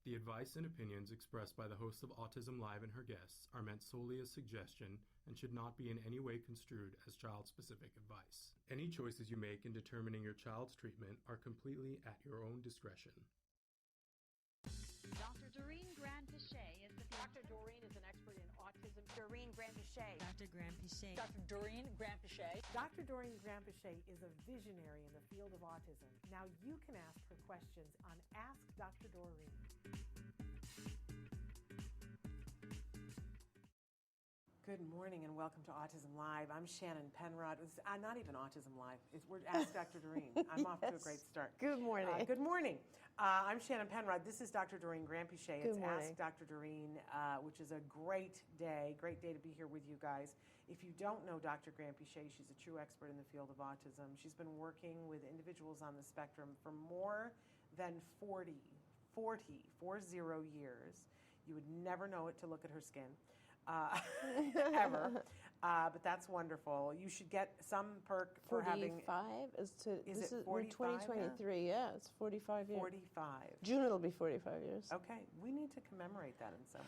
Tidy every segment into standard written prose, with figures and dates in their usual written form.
The advice and opinions expressed by the host of Autism Live and her guests are meant solely as suggestion and should not be in any way construed as child-specific advice. Any choices you make in determining your child's treatment are completely at your own discretion. Dr. Doreen Granpeesheh is the Dr. Doreen is an expert in autism. Doreen Granpeesheh. Dr. Granpeesheh. Dr. Doreen Granpeesheh. Dr. Doreen Granpeesheh is a visionary in the field of autism. Now you can ask her questions on Ask Dr. Doreen. Good morning and welcome to Autism Live. I'm Shannon Penrod. It's not even Autism Live. We're Ask Dr. Doreen. I'm off to a great start. Good morning. Good morning. I'm Shannon Penrod. This is Dr. Doreen Granpeesheh. It's morning. Ask Dr. Doreen, which is a great day to be here with you guys. If you don't know Dr. Granpeesheh, she's a true expert in the field of autism. She's been working with individuals on the spectrum for more than 40 years. You would never know it to look at her skin. Ever. But that's wonderful. You should get some perk for having... 45? Is it 45 2023, yeah, it's 45 years. 45. June it'll be 45 years. Okay, we need to commemorate that in some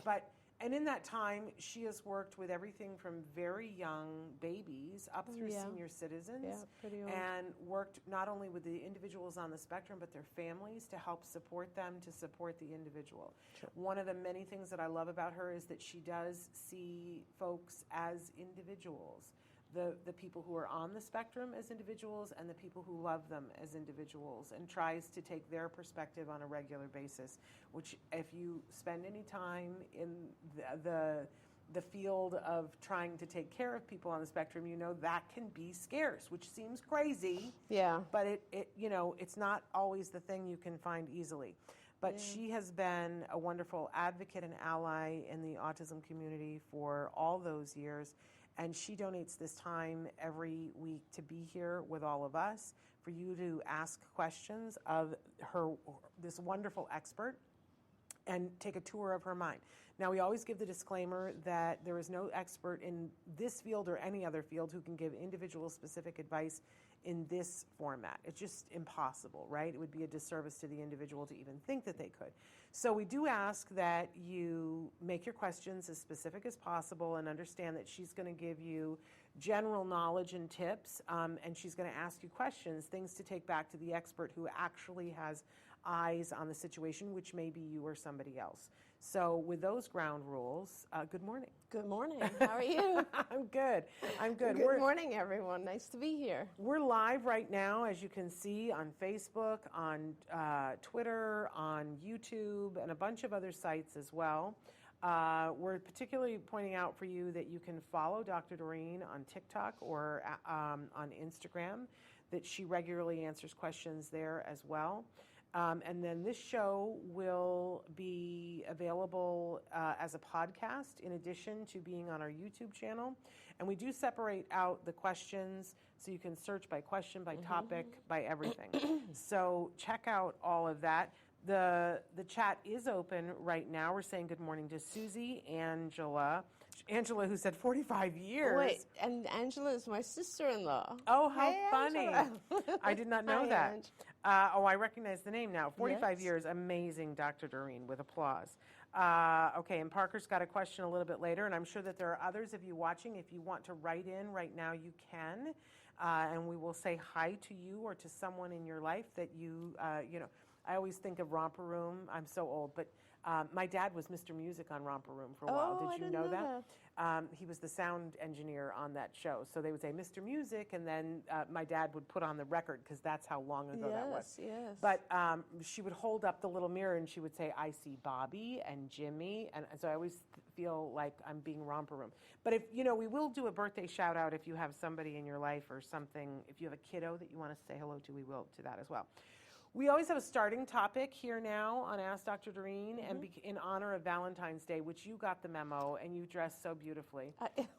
way. And in that time, she has worked with everything from very young babies up through senior citizens, pretty old. and worked not only with the individuals on the spectrum, but their families to help support them, to support the individual. Sure. One of the many things that I love about her is that she does see folks as individuals. The people who are on the spectrum as individuals and the people who love them as individuals, and tries to take their perspective on a regular basis, which if you spend any time in the field of trying to take care of people on the spectrum, you know that can be scarce, which seems crazy. Yeah. But it's not always the thing you can find easily. But she has been a wonderful advocate and ally in the autism community for all those years. And she donates this time every week to be here with all of us, for you to ask questions of this wonderful expert, and take a tour of her mind. Now, we always give the disclaimer that there is no expert in this field or any other field who can give individual specific advice in this format. It's just impossible, right? It would be a disservice to the individual to even think that they could. So we do ask that you make your questions as specific as possible, and understand that she's going to give you general knowledge and tips, and she's going to ask you questions, things to take back to the expert who actually has eyes on the situation, which may be you or somebody else. So with those ground rules, good morning. Good morning. How are you? I'm good. Good morning, everyone. Nice to be here. We're live right now, as you can see, on Facebook, on Twitter, on YouTube, and a bunch of other sites as well. We're particularly pointing out for you that you can follow Dr. Doreen on TikTok or on Instagram, that she regularly answers questions there as well. And then this show will be available as a podcast, in addition to being on our YouTube channel. And we do separate out the questions, so you can search by question, by topic, by everything. So check out all of that. The chat is open right now. We're saying good morning to Susie, Angela, who said 45 years. Wait, and Angela is my sister-in-law. Oh, how Hey, funny. Angela. I did not know Hi, that. Ange. I recognize the name now. 45 Yes. years, amazing, Dr. Doreen, with applause. Okay, and Parker's got a question a little bit later, and I'm sure that there are others of you watching. If you want to write in right now, you can, and we will say hi to you or to someone in your life that you know. I always think of Romper Room. I'm so old, but my dad was Mr. Music on Romper Room for a while. Did you I didn't know know that? He was the sound engineer on that show. So they would say Mr. Music, and then my dad would put on the record, because that's how long ago that was. Yes. But she would hold up the little mirror and she would say, "I see Bobby and Jimmy," and so I always feel like I'm being Romper Room. But if we will do a birthday shout out if you have somebody in your life or something. If you have a kiddo that you want to say hello to, we will do that as well. We always have a starting topic here now on Ask Dr. Doreen, and in honor of Valentine's Day, which you got the memo, and you dressed so beautifully.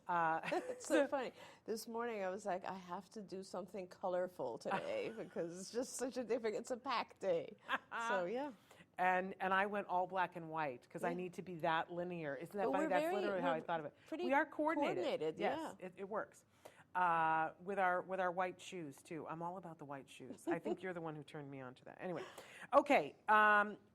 It's so funny. This morning I was like, I have to do something colorful today, because it's just such a different, it's a packed day. So, yeah. And I went all black and white, because I need to be that linear. Isn't that funny? That's literally how I thought of it. We are coordinated. Yes, it works. with our white shoes too. I'm all about the white shoes. I think you're the one who turned me on to that. Anyway, okay.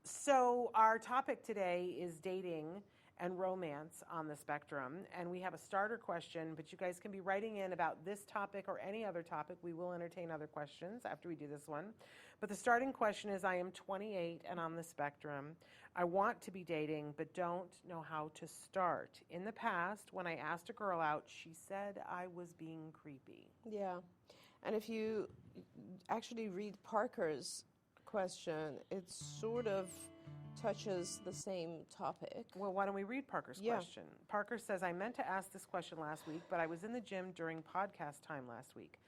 So our topic today is dating and romance on the spectrum, and we have a starter question, but you guys can be writing in about this topic or any other topic. We will entertain other questions after we do this one. But the starting question is, I am 28 and on the spectrum. I want to be dating, but don't know how to start. In the past, when I asked a girl out, she said I was being creepy. Yeah. And if you actually read Parker's question, it sort of touches the same topic. Well, why don't we read Parker's question? Parker says, I meant to ask this question last week, but I was in the gym during podcast time last week.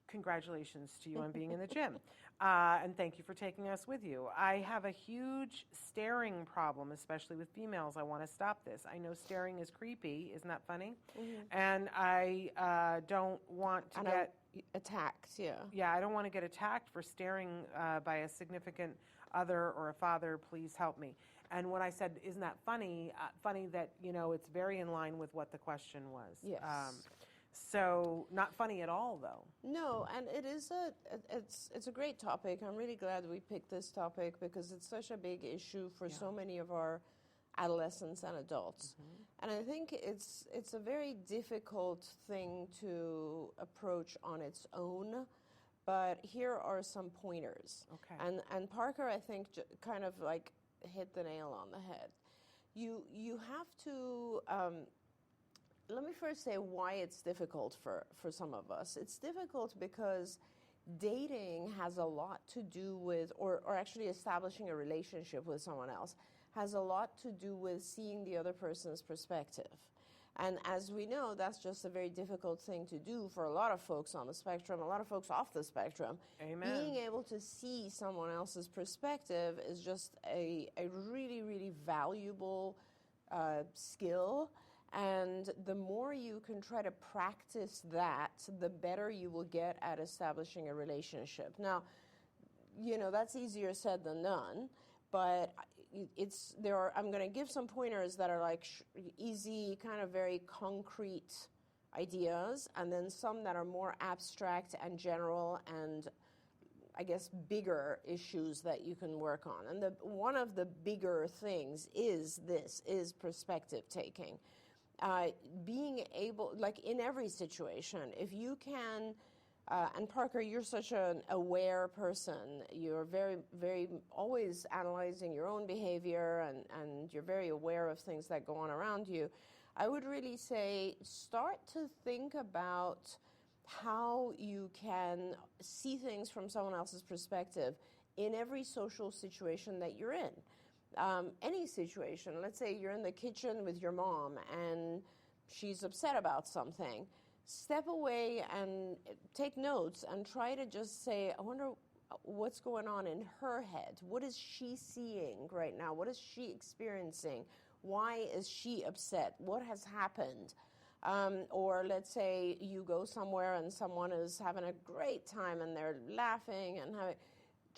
Congratulations to you on being in the gym. And thank you for taking us with you. I have a huge staring problem, especially with females. I want to stop this. I know staring is creepy. Isn't that funny? Mm-hmm. And I don't want to get attacked. Yeah. Yeah, I don't want to get attacked for staring by a significant other or a father. Please help me. And when I said, isn't that funny? Funny that, it's very in line with what the question was. Yes. So not funny at all, though. No, and it's a great topic. I'm really glad we picked this topic because it's such a big issue for so many of our adolescents and adults. Mm-hmm. And I think it's a very difficult thing to approach on its own. But here are some pointers. Okay. And Parker, I think, kind of like hit the nail on the head. You have to. Let me first say why it's difficult for some of us. It's difficult because dating has a lot to do with, or actually establishing a relationship with someone else, has a lot to do with seeing the other person's perspective. And as we know, that's just a very difficult thing to do for a lot of folks on the spectrum, a lot of folks off the spectrum. Amen. Being able to see someone else's perspective is just a really, really valuable skill. And the more you can try to practice that, the better you will get at establishing a relationship. Now, that's easier said than done, but I'm going to give some pointers that are like easy, kind of very concrete ideas, and then some that are more abstract and general and, I guess, bigger issues that you can work on. And one of the bigger things is perspective taking. Being able, like in every situation, if you can, and Parker, you're such an aware person. You're very, very always analyzing your own behavior and you're very aware of things that go on around you. I would really say start to think about how you can see things from someone else's perspective in every social situation that you're in. Any situation, let's say you're in the kitchen with your mom and she's upset about something, step away and take notes and try to just say, I wonder what's going on in her head. What is she seeing right now? What is she experiencing? Why is she upset? What has happened? Or let's say you go somewhere and someone is having a great time and they're laughing and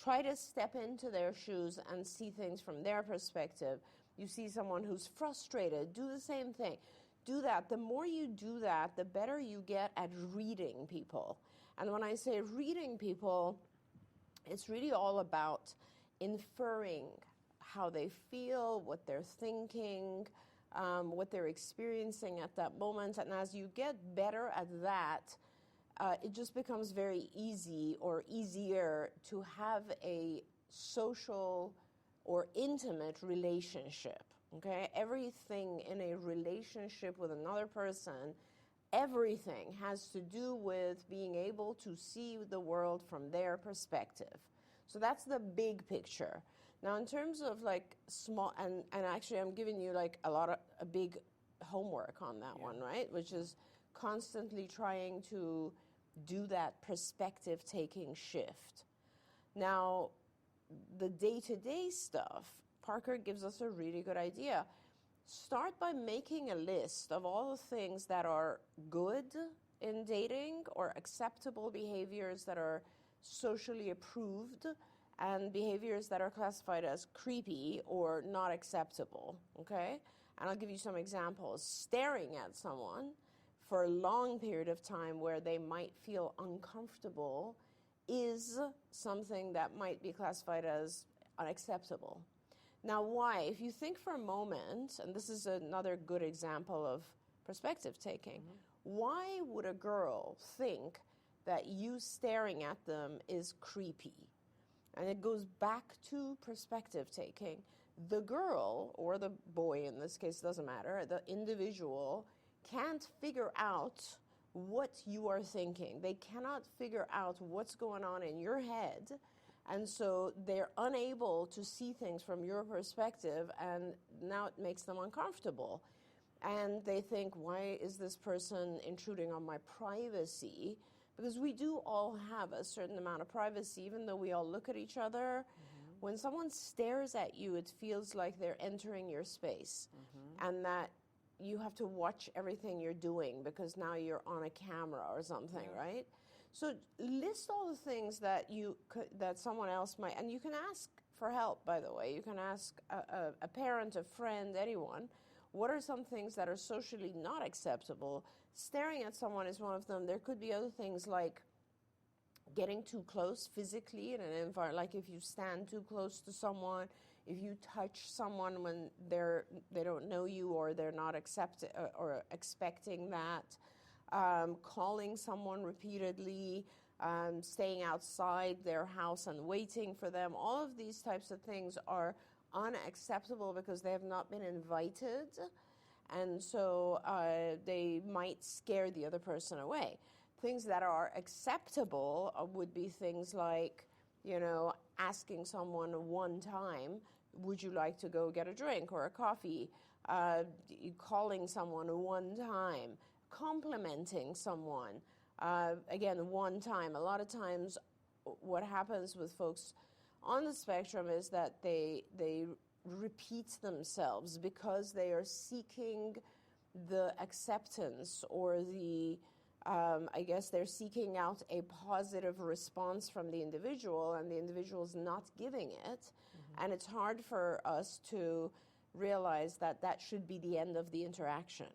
try to step into their shoes and see things from their perspective. You see someone who's frustrated, do the same thing. Do that. The more you do that, the better you get at reading people. And when I say reading people, it's really all about inferring how they feel, what they're thinking, what they're experiencing at that moment. And as you get better at that, it just becomes very easy or easier to have a social or intimate relationship, okay? Everything in a relationship with another person, everything has to do with being able to see the world from their perspective. So that's the big picture. Now, in terms of like small, and actually I'm giving you like a big homework on that one, right? Which is constantly trying to do that perspective-taking shift. Now, the day-to-day stuff, Parker gives us a really good idea. Start by making a list of all the things that are good in dating or acceptable behaviors that are socially approved and behaviors that are classified as creepy or not acceptable, okay? And I'll give you some examples. Staring at someone, for a long period of time where they might feel uncomfortable is something that might be classified as unacceptable. Now, why? If you think for a moment, and this is another good example of perspective taking, why would a girl think that you staring at them is creepy? And it goes back to perspective taking. The girl, or the boy in this case, doesn't matter, the individual can't figure out what you are thinking. They cannot figure out what's going on in your head. And so they're unable to see things from your perspective, and now it makes them uncomfortable. And they think, why is this person intruding on my privacy? Because we do all have a certain amount of privacy, even though we all look at each other. When someone stares at you, it feels like they're entering your space, and that you have to watch everything you're doing because now you're on a camera or something, right? So list all the things that that someone else might, and you can ask for help, by the way. You can ask a parent, a friend, anyone. What are some things that are socially not acceptable? Staring at someone is one of them. There could be other things like getting too close physically in an environment, like if you stand too close to someone, if you touch someone when they don't know you or they're not expecting that, calling someone repeatedly, staying outside their house and waiting for them. All of these types of things are unacceptable because they have not been invited, and so they might scare the other person away. Things that are acceptable would be things like, asking someone one time, would you like to go get a drink or a coffee? Calling someone one time, complimenting someone, again, one time. A lot of times what happens with folks on the spectrum is that they repeat themselves because they are seeking the acceptance or the I guess they're seeking out a positive response from the individual, and the individual is not giving it. And it's hard for us to realize that that should be the end of the interaction.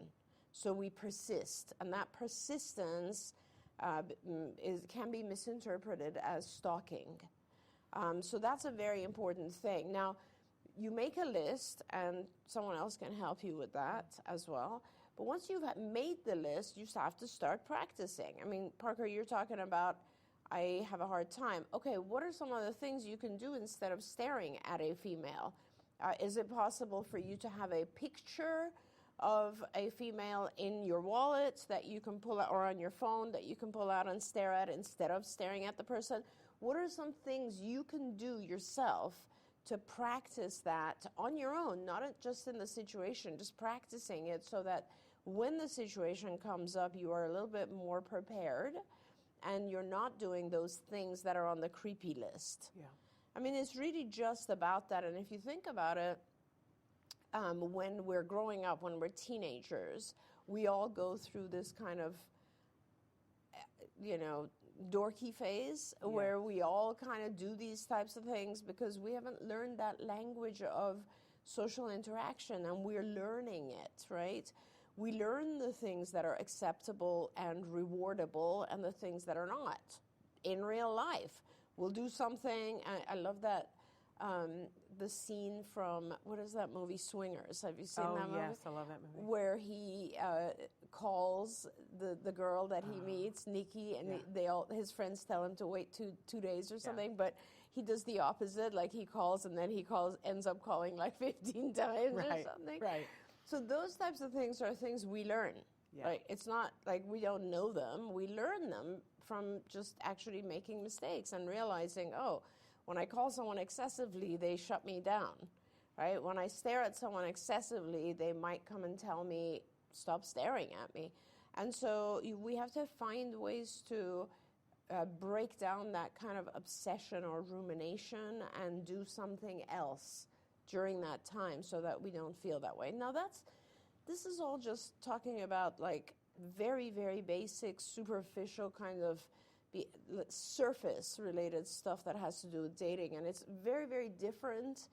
So we persist, and that persistence can be misinterpreted as stalking. So that's a very important thing. Now, you make a list, and someone else can help you with that as well. But once you've made the list, you have to start practicing. I mean, Parker, you're talking about, I have a hard time. Okay, what are some of the things you can do instead of staring at a female? Is it possible for you to have a picture of a female in your wallet that you can pull out, or on your phone that you can pull out and stare at instead of staring at the person? What are some things you can do yourself to practice that on your own, not just in the situation, just practicing it so that when the situation comes up, you are a little bit more prepared and you're not doing those things that are on the creepy list. Yeah. I mean, it's really just about that. And if you think about it, when we're growing up, when we're teenagers, we all go through this kind of, dorky phase where we all kind of do these types of things because we haven't learned that language of social interaction, and we're learning it, right? We learn the things that are acceptable and rewardable and the things that are not in real life. We'll do something, I love that, the scene from, what is that movie, Swingers? Have you seen that movie? Oh, yes, I love that movie. Where he calls the girl that he meets, Nikki, and his friends tell him to wait two days or something, but he does the opposite, like he calls and then ends up calling like 15 times or something. Right. So those types of things are things we learn. Yeah. Right? It's not like we don't know them. We learn them from just actually making mistakes and realizing, when I call someone excessively, they shut me down. Right? When I stare at someone excessively, they might come and tell me, stop staring at me. And so we have to find ways to break down that kind of obsession or rumination and do something else during that time so that we don't feel that way. Now this is all just talking about like very, very basic, superficial kind of surface related stuff that has to do with dating. And it's very, very different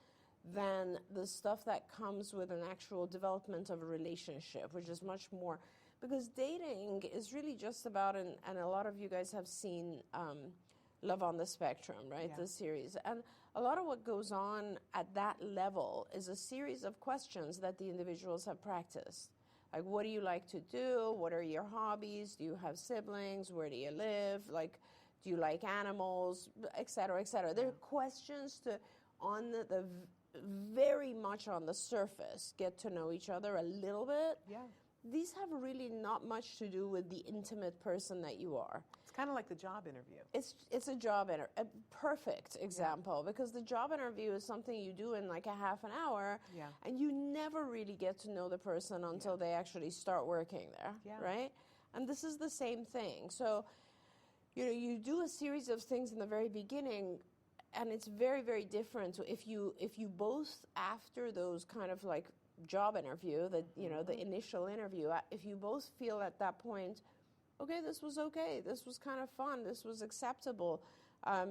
than the stuff that comes with an actual development of a relationship, which is much more, Because dating is really just about, and a lot of you guys have seen Love on the Spectrum, right? Yeah. The series. And a lot of what goes on at that level is a series of questions that the individuals have practiced. Like, what do you like to do? What are your hobbies? Do you have siblings? Where do you live? Like, do you like animals? Et cetera, et cetera. There are questions to, on the very much on the surface, get to know each other a little bit. Yeah. These have really not much to do with the intimate person that you are. It's kind of like the job interview. It's a job a perfect example, because the job interview is something you do in like a half an hour, Yeah. and you never really get to know the person until they actually start working there, right? And this is the same thing. So, you know, you do a series of things in the very beginning, and it's very, very different. So if you both, after those kind of like job interview, the you know, the initial interview, if you both feel at that point, okay, this was kind of fun, this was acceptable,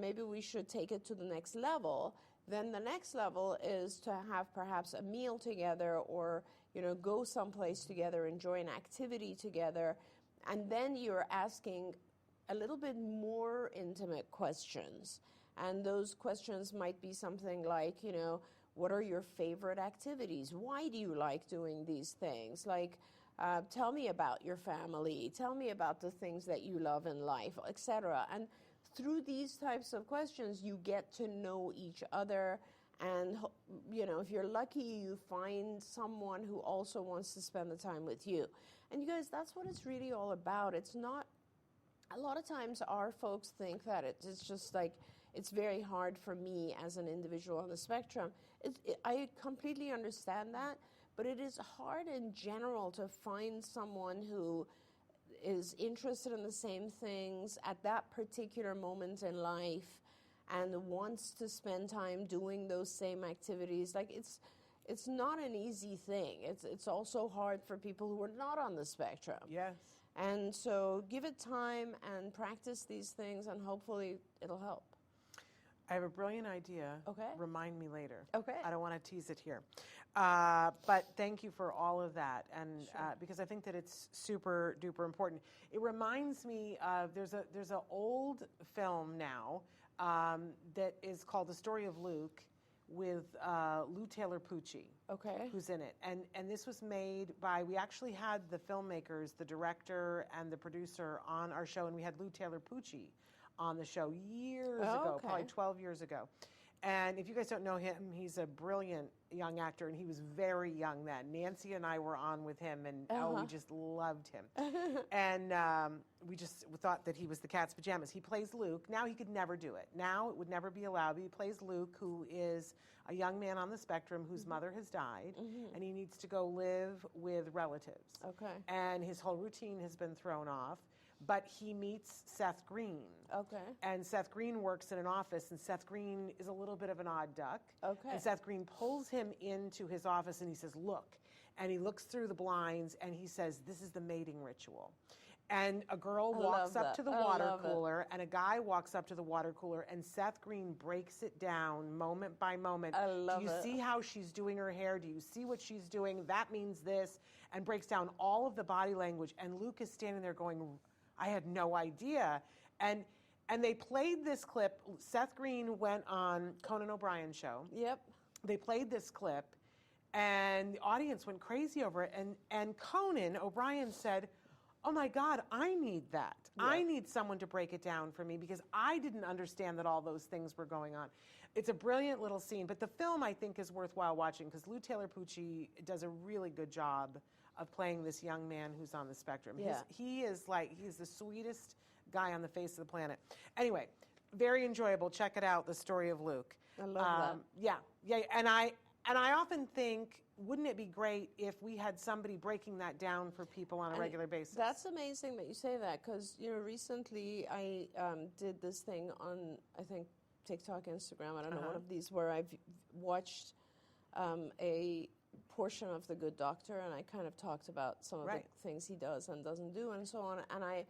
maybe we should take it to the next level, then the next level is to have perhaps a meal together, or, you know, go someplace together, enjoy an activity together, and then you're asking a little bit more intimate questions. And those questions might be something like, you know, what are your favorite activities? Why do you like doing these things? Like, tell me about your family. Tell me about the things that you love in life, etc. And through these types of questions, you get to know each other. And, you know, if you're lucky, you find someone who also wants to spend the time with you. And you guys, that's what it's really all about. It's not, a lot of times our folks think that it's just like, it's very hard for me as an individual on the spectrum. I completely understand that, but it is hard in general to find someone who is interested in the same things at that particular moment in life and wants to spend time doing those same activities. Like, it's not an easy thing. It's also hard for people who are not on the spectrum. Yes. And so give it time and practice these things, and hopefully it'll help. I have a brilliant idea. Okay. Remind me later. Okay. I don't want to tease it here. But thank you for all of that. And because I think that it's super duper important. It reminds me of, there's an old film now that is called The Story of Luke, with Lou Taylor Pucci, who's in it. And this was made by, we actually had the filmmakers, the director and the producer on our show, and we had Lou Taylor Pucci on the show years ago, probably 12 years ago. And if you guys don't know him, he's a brilliant young actor, and he was very young then. Nancy and I were on with him, and we just loved him. And we just thought that he was the cat's pajamas. He plays Luke. Now he could never do it. Now it would never be allowed. But he plays Luke, who is a young man on the spectrum whose mother has died, and he needs to go live with relatives. And his whole routine has been thrown off. But he meets Seth Green. And Seth Green works in an office, and Seth Green is a little bit of an odd duck. And Seth Green pulls him into his office, and he says, look. And he looks through the blinds, and he says, this is the mating ritual. And a girl walks up to the water cooler, and a guy walks up to the water cooler, and Seth Green breaks it down moment by moment. Do you see how she's doing her hair? Do you see what she's doing? That means this. And breaks down all of the body language. And Luke is standing there going, I had no idea. And they played this clip. Seth Green went on Conan O'Brien's show. They played this clip, and the audience went crazy over it. And Conan O'Brien said, oh my God, I need that. I need someone to break it down for me, because I didn't understand that all those things were going on. It's a brilliant little scene, but the film, I think, is worthwhile watching, because Lou Taylor Pucci does a really good job of playing this young man who's on the spectrum. He's the sweetest guy on the face of the planet. Anyway, very enjoyable. Check it out, The Story of Luke. I love that. Yeah. And I often think, wouldn't it be great if we had somebody breaking that down for people on a regular basis? That's amazing that you say that, because, you know, recently I did this thing on, I think, TikTok, Instagram, I don't know, one of these, where I've watched a portion of The Good Doctor, and I kind of talked about some of the things he does and doesn't do and so on. And I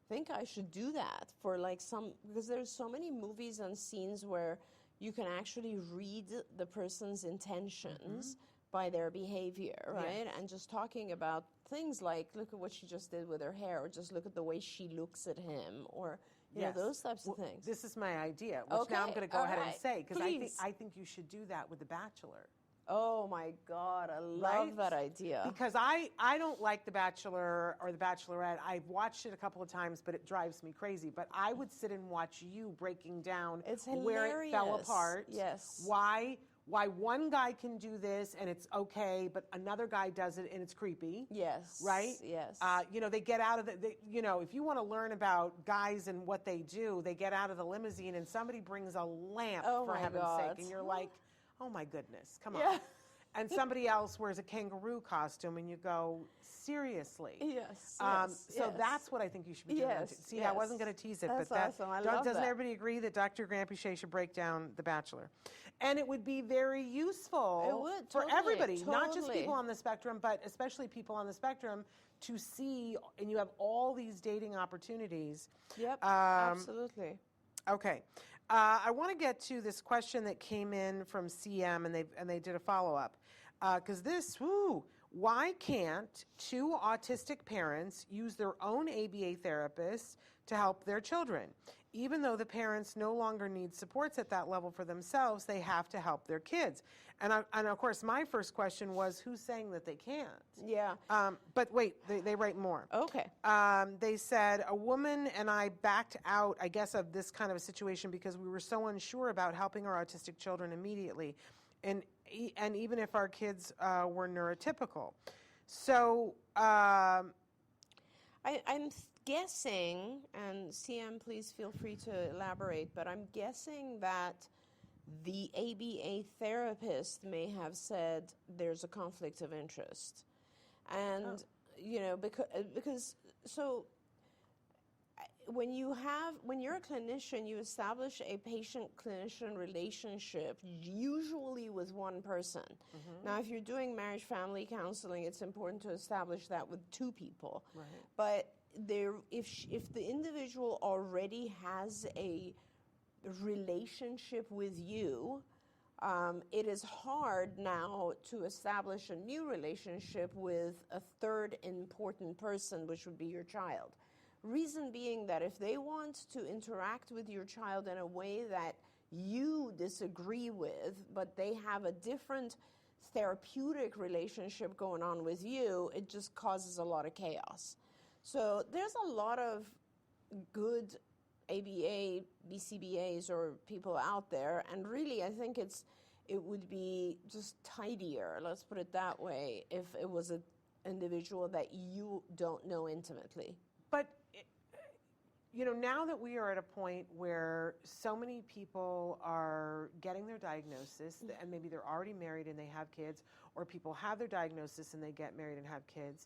think I should do that for like because there's so many movies and scenes where you can actually read the person's intentions by their behavior, right? Yes. And just talking about things like, look at what she just did with her hair, or just look at the way she looks at him, or you know, those types of things. This is my idea, which now I'm going to go ahead and say, because I think you should do that with The Bachelor. Oh my God, I love that idea. Because I don't like The Bachelor or The Bachelorette. I've watched it a couple of times, but it drives me crazy. But I would sit and watch you breaking down where it fell apart. Yes. Why one guy can do this and it's okay, but another guy does it and it's creepy. Yes. Right? Yes. You know, they get out of you know, if you want to learn about guys and what they do, they get out of the limousine and somebody brings a lamp, for heaven's sake. And you're like, oh my goodness, come on. And somebody else wears a kangaroo costume and you go, seriously? Yes. So that's what I think you should be doing. See, I wasn't going to tease it, that's but awesome. I love doesn't that. everybody agree that Dr. Granpeesheh should break down The Bachelor? And it would be very useful for everybody, not just people on the spectrum, but especially people on the spectrum to see, and you have all these dating opportunities. Yep, absolutely. Okay. I want to get to this question that came in from CM, and they did a follow-up. Because why can't two autistic parents use their own ABA therapists to help their children? Even though the parents no longer need supports at that level for themselves, they have to help their kids. And of course, my first question was, who's saying that they can't? Yeah. But wait, they write more. Okay. They said, a woman and I backed out, I guess, of this kind of a situation because we were so unsure about helping our autistic children immediately. And even if our kids were neurotypical. So I'm guessing, and CM, please feel free to elaborate, but I'm guessing that the ABA therapist may have said there's a conflict of interest. And, you know, because so when you're a clinician, you establish a patient-clinician relationship, usually with one person. Mm-hmm. Now, if you're doing marriage-family counseling, it's important to establish that with two people. Right. But if the individual already has a relationship with you, it is hard now to establish a new relationship with a third important person, which would be your child. Reason being that if they want to interact with your child in a way that you disagree with, but they have a different therapeutic relationship going on with you, it just causes a lot of chaos. So there's a lot of good ABA, BCBAs, or people out there, and really I think it would be just tidier, let's put it that way, if it was an individual that you don't know intimately. But you know, now that we are at a point where so many people are getting their diagnosis, and maybe they're already married and they have kids, or people have their diagnosis and they get married and have kids,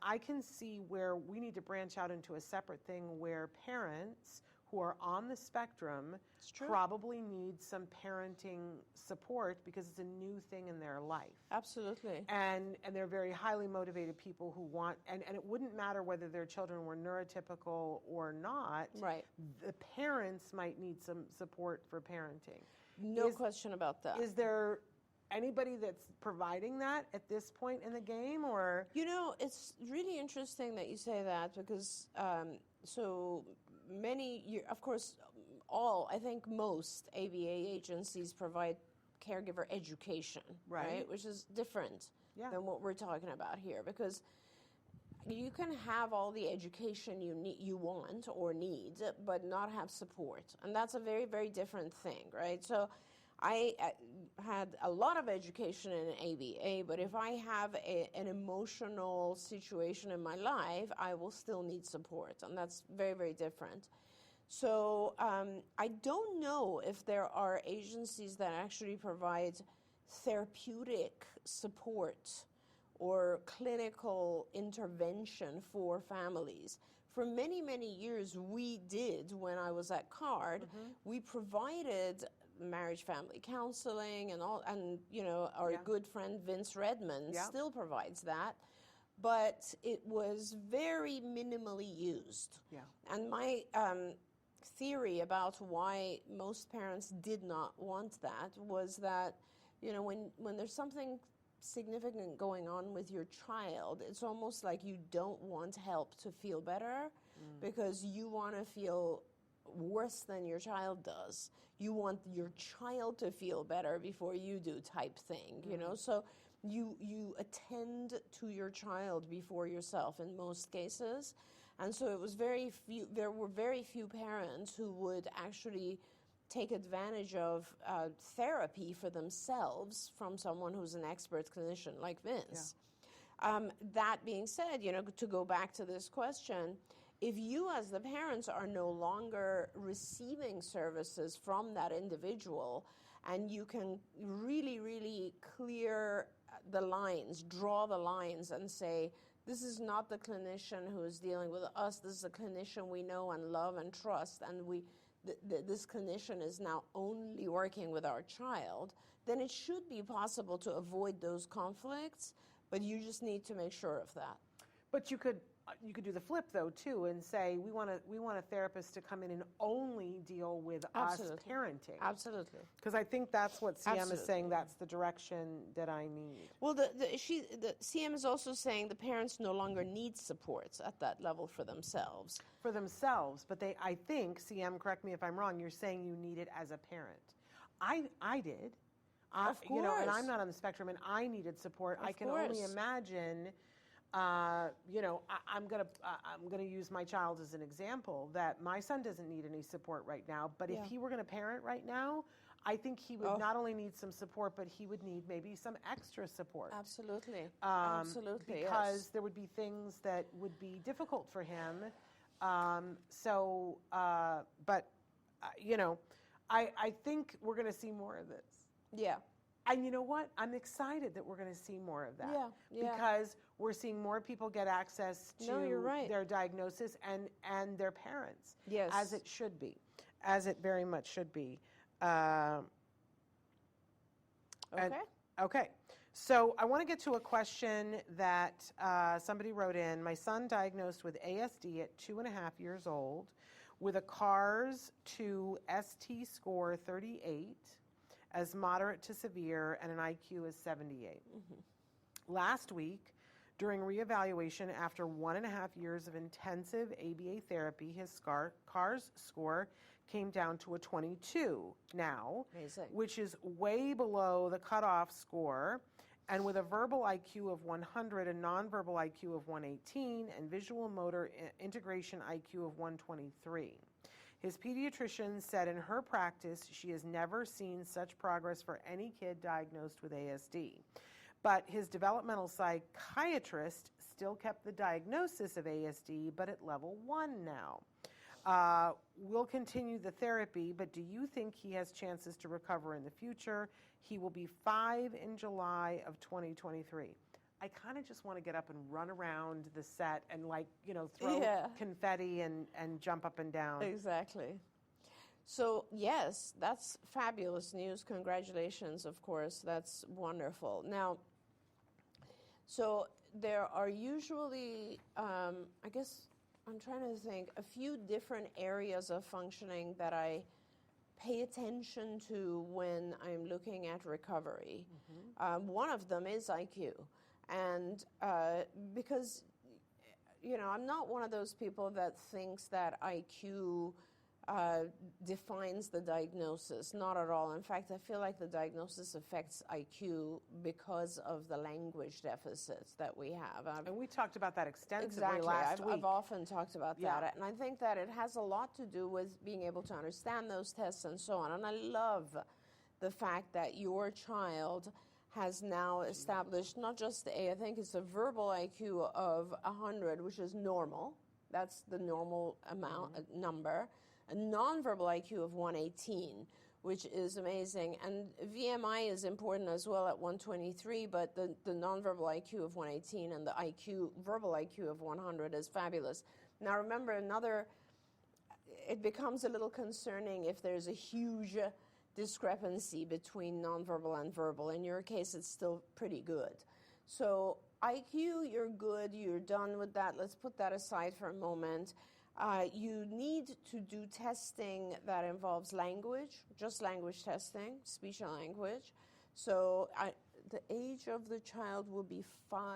I can see where we need to branch out into a separate thing where parents who are on the spectrum probably need some parenting support because it's a new thing in their life. Absolutely. And they're very highly motivated people who want, and it wouldn't matter whether their children were neurotypical or not. Right. The parents might need some support for parenting. No question about that. Is there anybody that's providing that at this point in the game, or? You know, it's really interesting that you say that because so many, of course, I think most ABA agencies provide caregiver education, right? Which is different than what we're talking about here, because you can have all the education you want or need, but not have support, and that's a very, very different thing, right? So I had a lot of education in ABA, but if I have an emotional situation in my life, I will still need support, and that's very, very different. So I don't know if there are agencies that actually provide therapeutic support or clinical intervention for families. For many, many years, we did, when I was at CARD, we provided marriage family counseling and you know, our good friend Vince Redmond still provides that, but it was very minimally used. And my theory about why most parents did not want that was that, you know, when there's something significant going on with your child, it's almost like you don't want help to feel better because you want to feel worse than your child does. You want your child to feel better before you do, type thing, you know? So you attend to your child before yourself in most cases. And so there were very few parents who would actually take advantage of therapy for themselves from someone who's an expert clinician like Vince. Yeah. That being said, you know, to go back to this question, if you as the parents are no longer receiving services from that individual, and you can really, really clear the lines, draw the lines and say, this is not the clinician who is dealing with us, this is a clinician we know and love and trust, and this clinician is now only working with our child, then it should be possible to avoid those conflicts, but you just need to make sure of that. But you could do the flip though too, and say we want a therapist to come in and only deal with us parenting. Absolutely. Because I think that's what CM is saying. That's the direction that I need. Well, the CM is also saying the parents no longer need supports at that level for themselves. For themselves, but I think CM, correct me if I'm wrong. You're saying you need it as a parent. I did. Of course. You know, and I'm not on the spectrum, and I needed support. I can only imagine. You know, I'm gonna use my child as an example, that my son doesn't need any support right now, but if he were gonna parent right now, I think he would not only need some support, but he would need maybe some extra support. Absolutely. Absolutely. Because there would be things that would be difficult for him. But you know, I think we're gonna see more of this. Yeah. And you know what? I'm excited that we're going to see more of that. Yeah. Because we're seeing more people get access to you're right. their diagnosis and their parents. Yes. As it should be. As it very much should be. Okay. So I want to get to a question that somebody wrote in. My son diagnosed with ASD at 2.5 years old with a CARS to ST score 38. As moderate to severe, and an IQ is 78. Mm-hmm. Last week, during reevaluation after 1.5 years of intensive ABA therapy, his CARS score came down to a 22 now, Amazing. Which is way below the cutoff score, and with a verbal IQ of 100, a nonverbal IQ of 118, and visual motor integration IQ of 123. His pediatrician said in her practice she has never seen such progress for any kid diagnosed with ASD. But his developmental psychiatrist still kept the diagnosis of ASD, but at level 1 now. We'll continue the therapy, but do you think he has chances to recover in the future? He will be 5 in July of 2023. I kind of just want to get up and run around the set and, like, you know, throw confetti and jump up and down. Exactly. So, yes, that's fabulous news. Congratulations, of course. That's wonderful. Now, so there are usually, I guess I'm trying to think, a few different areas of functioning that I pay attention to when I'm looking at recovery. Mm-hmm. One of them is IQ. And because, you know, I'm not one of those people that thinks that IQ defines the diagnosis. Not at all. In fact, I feel like the diagnosis affects IQ because of the language deficits that we have. And we talked about that extensively last week. I've often talked about that. And I think that it has a lot to do with being able to understand those tests and so on. And I love the fact that your child has now established not just I think it's a verbal IQ of 100, which is normal. That's the normal amount, number. A nonverbal IQ of 118, which is amazing. And VMI is important as well at 123, but the nonverbal IQ of 118 and the verbal IQ of 100 is fabulous. Now remember, it becomes a little concerning if there's a huge discrepancy between nonverbal and verbal. In your case, it's still pretty good. So IQ, you're good, you're done with that. Let's put that aside for a moment. You need to do testing that involves language, just language testing, speech and language. So the age of the child will be 5.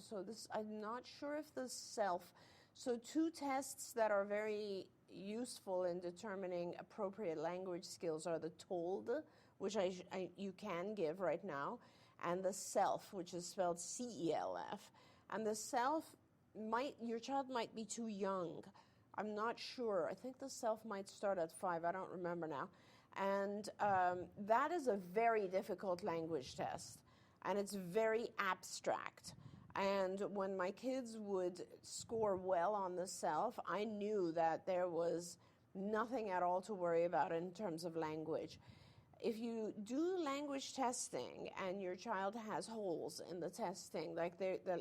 So this, I'm not sure if the self. So 2 tests that are very useful in determining appropriate language skills are the TOLD, which you can give right now, and the SELF, which is spelled CELF. And the SELF your child might be too young. I'm not sure. I think the SELF might start at 5. I don't remember now. And that is a very difficult language test, and it's very abstract. And when my kids would score well on the SELF, I knew that there was nothing at all to worry about in terms of language. If you do language testing and your child has holes in the testing, like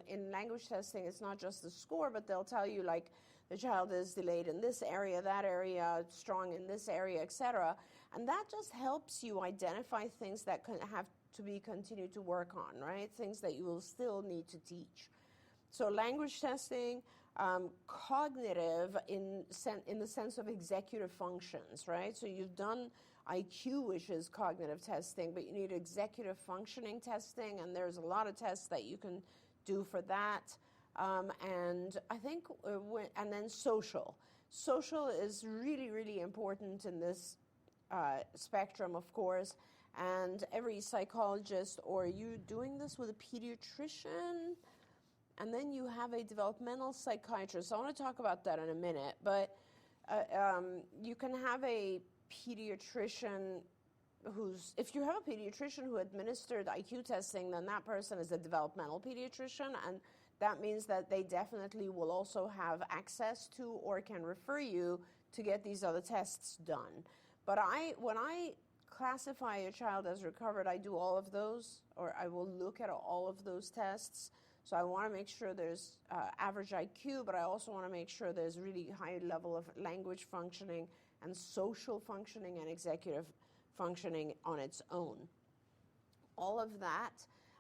in language testing, it's not just the score, but they'll tell you, like, the child is delayed in this area, that area, strong in this area, etc. And that just helps you identify things that can have to be continued to work on, right? Things that you will still need to teach. So language testing, cognitive in the sense of executive functions, right? So you've done IQ, which is cognitive testing, but you need executive functioning testing, and there's a lot of tests that you can do for that. And I think, and then social. Social is really, really important in this spectrum, of course. And every psychologist, or are you doing this with a pediatrician? And then you have a developmental psychiatrist. I want to talk about that in a minute. But you can have a pediatrician if you have a pediatrician who administered IQ testing, then that person is a developmental pediatrician, and that means that they definitely will also have access to or can refer you to get these other tests done. But when I classify a child as recovered, I do all of those, or I will look at all of those tests. So I want to make sure there's average IQ, but I also want to make sure there's really high level of language functioning and social functioning and executive functioning on its own. All of that.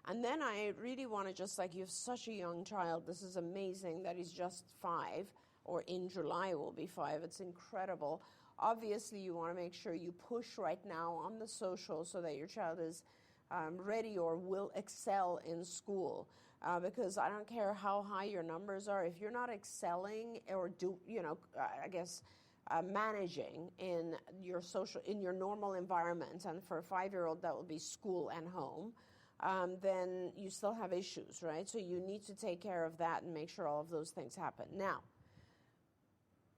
And then I really want to just, like, you have such a young child. This is amazing that he's just 5, or in July will be 5. It's incredible. Obviously, you want to make sure you push right now on the social so that your child is ready or will excel in school. Because I don't care how high your numbers are, if you're not excelling or managing in your normal environment, and for a 5-year-old that will be school and home, then you still have issues, right? So you need to take care of that and make sure all of those things happen. Now,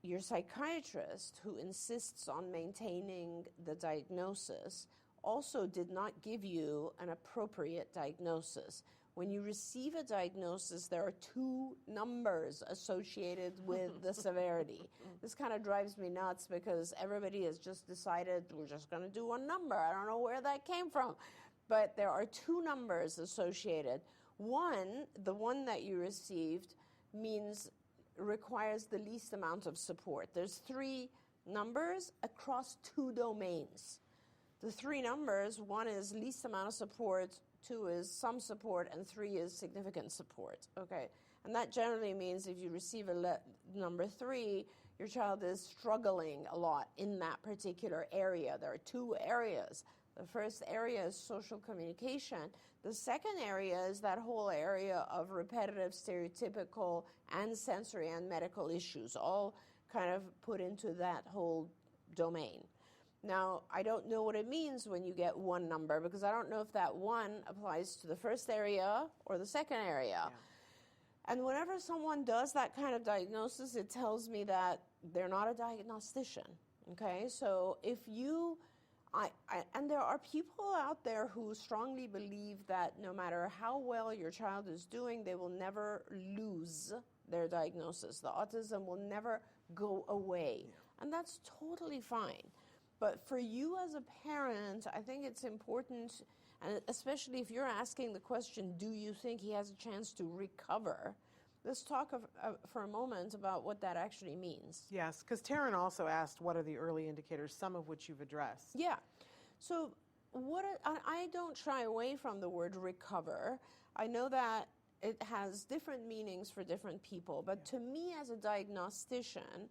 your psychiatrist, who insists on maintaining the diagnosis, also did not give you an appropriate diagnosis. When you receive a diagnosis, there are 2 numbers associated with the severity. This kind of drives me nuts because everybody has just decided we're just going to do one number. I don't know where that came from. But there are 2 numbers associated. One, the one that you received, requires the least amount of support. There's 3 numbers across 2 domains. The 3 numbers, 1 is least amount of support, 2 is some support, and 3 is significant support. Okay, and that generally means if you receive number 3, your child is struggling a lot in that particular area. There are 2 areas. The first area is social communication. The second area is that whole area of repetitive, stereotypical, and sensory and medical issues, all kind of put into that whole domain. Now, I don't know what it means when you get 1 number, because I don't know if that 1 applies to the first area or the second area. Yeah. And whenever someone does that kind of diagnosis, it tells me that they're not a diagnostician. Okay, so if you... and there are people out there who strongly believe that no matter how well your child is doing, they will never lose their diagnosis. The autism will never go away. Yeah. And that's totally fine. But for you as a parent, I think it's important, and especially if you're asking the question, do you think he has a chance to recover? Let's talk for a moment about what that actually means. Yes, because Taryn also asked, what are the early indicators, some of which you've addressed. Yeah. So I don't shy away from the word recover. I know that it has different meanings for different people, but to me as a diagnostician,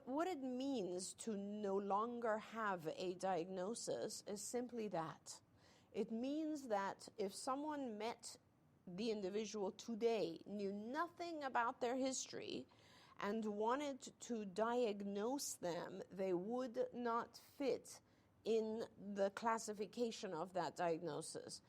what it means to no longer have a diagnosis is simply that. It means that if someone met the individual today, knew nothing about their history, and wanted to diagnose them, they would not fit in the classification of that diagnosis.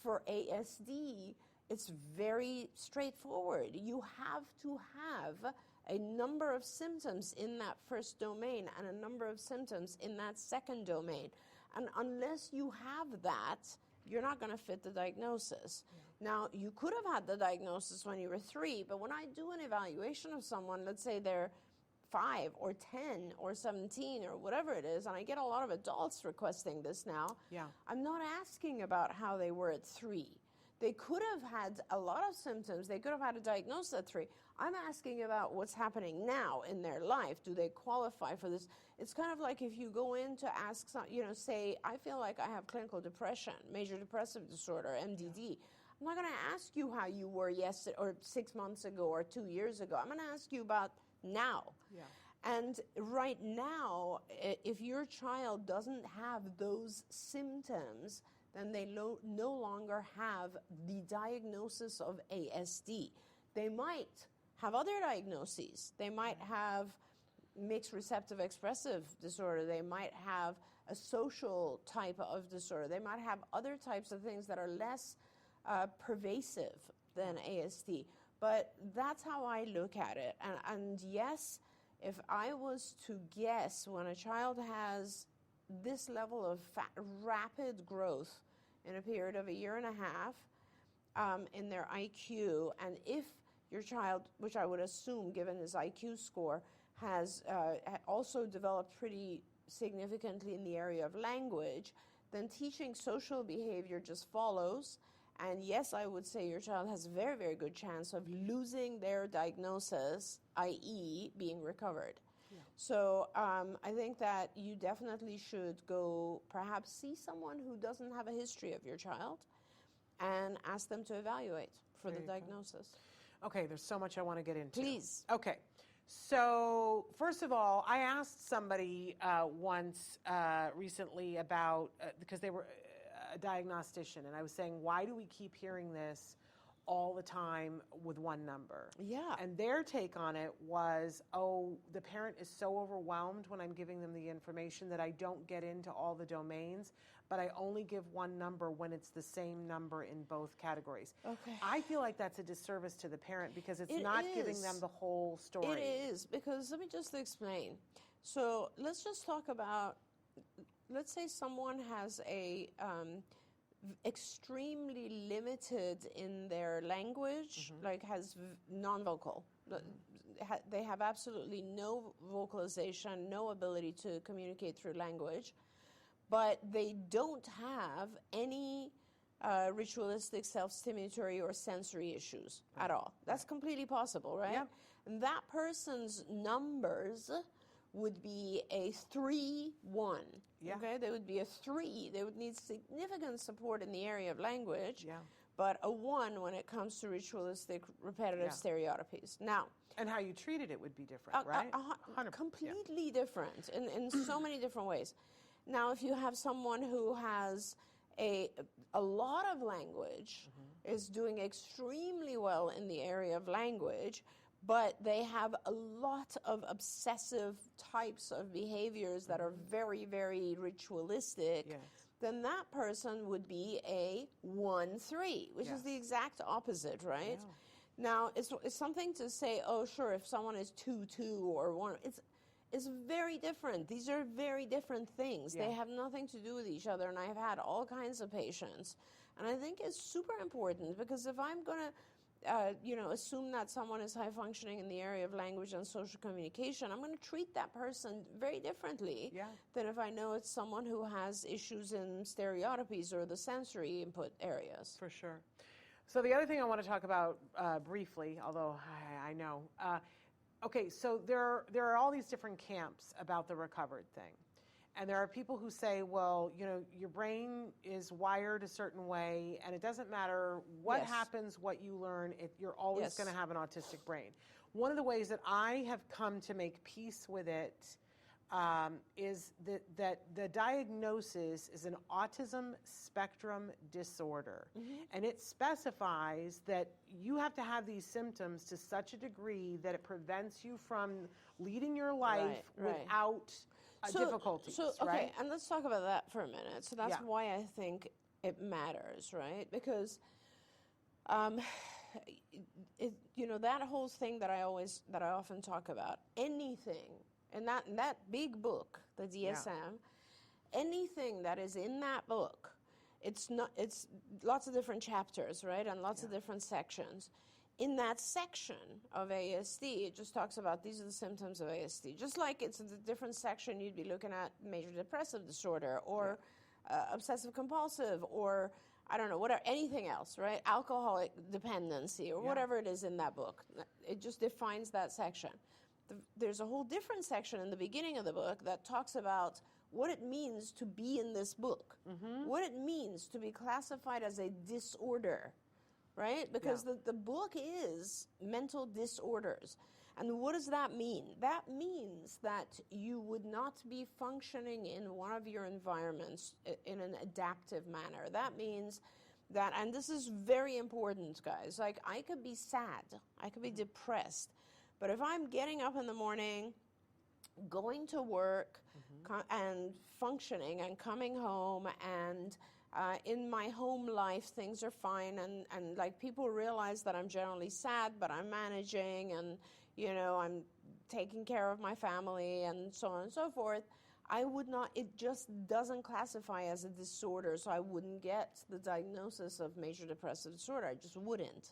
For ASD, it's very straightforward. You have to have a number of symptoms in that first domain and a number of symptoms in that second domain. And unless you have that, you're not going to fit the diagnosis. Now, you could have had the diagnosis when you were 3, but when I do an evaluation of someone, let's say they're 5 or 10 or 17 or whatever it is, and I get a lot of adults requesting this now, I'm not asking about how they were at 3. They could have had a lot of symptoms. They could have had a diagnosis at 3. I'm asking about what's happening now in their life. Do they qualify for this? It's kind of like if you go in to ask, say, I feel like I have clinical depression, major depressive disorder, MDD. I'm not going to ask you how you were yesterday or 6 months ago or 2 years ago. I'm going to ask you about now. And right now, if your child doesn't have those symptoms, then they no longer have the diagnosis of ASD. They might have other diagnoses. They might have mixed receptive expressive disorder. They might have a social type of disorder. They might have other types of things that are less pervasive than ASD. But that's how I look at it. And yes, if I was to guess, when a child has this level of rapid growth in a period of 1.5 years in their IQ, and if your child, which I would assume given his IQ score, has also developed pretty significantly in the area of language, then teaching social behavior just follows. And yes, I would say your child has a very, very good chance of losing their diagnosis, i.e. being recovered. So I think that you definitely should go perhaps see someone who doesn't have a history of your child and ask them to evaluate for the diagnosis. Okay, there's so much I want to get into. Please. Okay. So, first of all, I asked somebody once recently about, because they were a diagnostician, and I was saying, why do we keep hearing this all the time with one number? Yeah. And their take on it was, the parent is so overwhelmed when I'm giving them the information that I don't get into all the domains, but I only give one number when it's the same number in both categories. Okay. I feel like that's a disservice to the parent because it's not giving them the whole story. It is, because let me just explain. So let's just talk about, let's say someone has a extremely limited in their language, like has non-vocal. They have absolutely no vocalization, no ability to communicate through language, but they don't have any ritualistic, self-stimulatory, or sensory issues at all. That's completely possible, right? Yep. And that person's numbers would be a 3-1. Okay, they would be a 3. They would need significant support in the area of language, but a 1 when it comes to ritualistic, repetitive stereotypies. Now, and how you treated it would be different, right? Completely different in so many different ways. Now, if you have someone who has a lot of language, is doing extremely well in the area of language, but they have a lot of obsessive types of behaviors that are very, very ritualistic, then that person would be a 1-3, which is the exact opposite, right? Now, it's something to say, oh, sure, if someone is 2-2 or 1, it's very different. These are very different things. They have nothing to do with each other, and I've had all kinds of patients. And I think it's super important, because if I'm going to assume that someone is high functioning in the area of language and social communication, I'm going to treat that person very differently than if I know it's someone who has issues in stereotypies or the sensory input areas. For sure. So the other thing I want to talk about briefly, although I know, okay, so there are all these different camps about the recovered thing. And there are people who say, well, your brain is wired a certain way, and it doesn't matter what happens, what you learn, you're always going to have an autistic brain. One of the ways that I have come to make peace with it is that the diagnosis is an autism spectrum disorder. And it specifies that you have to have these symptoms to such a degree that it prevents you from leading your life without difficulties. So, okay, right? and let's talk about that for a minute. So that's Yeah. why I think it matters, right? Because that whole thing that I often talk about, anything, and that big book, the DSM, anything that is in that book, it's lots of different chapters, right, and lots of different sections. In that section of ASD, it just talks about these are the symptoms of ASD. Just like it's a different section, you'd be looking at major depressive disorder or obsessive compulsive or I don't know, whatever, anything else, right? Alcoholic dependency or whatever it is in that book. It just defines that section. There's a whole different section in the beginning of the book that talks about what it means to be in this book, what it means to be classified as a disorder, right? Because the book is mental disorders. And what does that mean? That means that you would not be functioning in one of your environments in an adaptive manner. That means that, and this is very important, guys, like I could be sad, I could be depressed, but if I'm getting up in the morning, going to work, and functioning and coming home and in my home life, things are fine, and like people realize that I'm generally sad, but I'm managing and, I'm taking care of my family and so on and so forth, I would not, it just doesn't classify as a disorder, so I wouldn't get the diagnosis of major depressive disorder. I just wouldn't.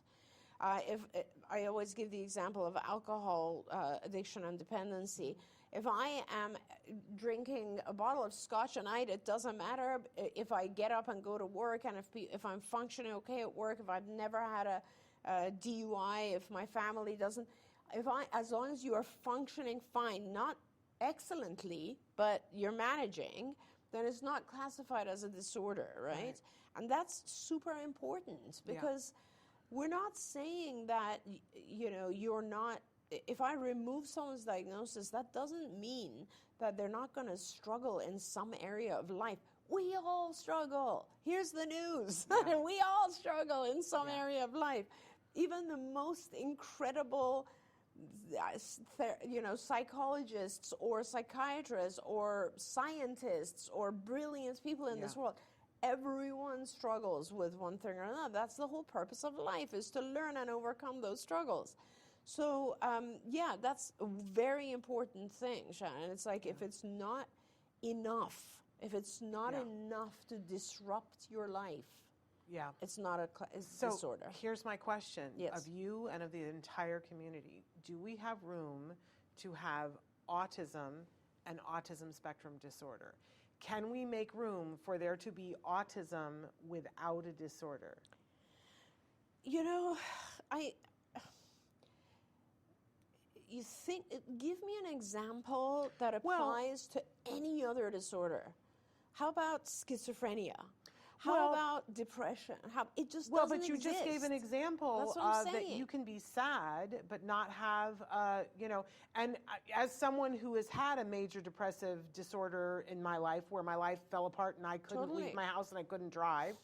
I always give the example of alcohol addiction and dependency. If I am drinking a bottle of scotch a night, it doesn't matter if I get up and go to work, and if I'm functioning okay at work, if I've never had a DUI, if my family doesn't, as long as you are functioning fine, not excellently, but you're managing, then it's not classified as a disorder, right? And that's super important because we're not saying that, you're not. If I remove someone's diagnosis, that doesn't mean that they're not going to struggle in some area of life. We all struggle. Here's the news. We all struggle in some area of life. Even the most incredible, psychologists or psychiatrists or scientists or brilliant people in this world, everyone struggles with one thing or another. That's the whole purpose of life, is to learn and overcome those struggles. So, that's a very important thing, Shannon. It's like if it's not enough, enough to disrupt your life, it's not a disorder. Here's my question of you and of the entire community. Do we have room to have autism and autism spectrum disorder? Can we make room for there to be autism without a disorder? You think, give me an example that applies to any other disorder. How about schizophrenia? How about depression? It just doesn't but you exist. just gave an example that you can be sad but not have, and as someone who has had a major depressive disorder in my life where my life fell apart and I couldn't leave my house and I couldn't drive,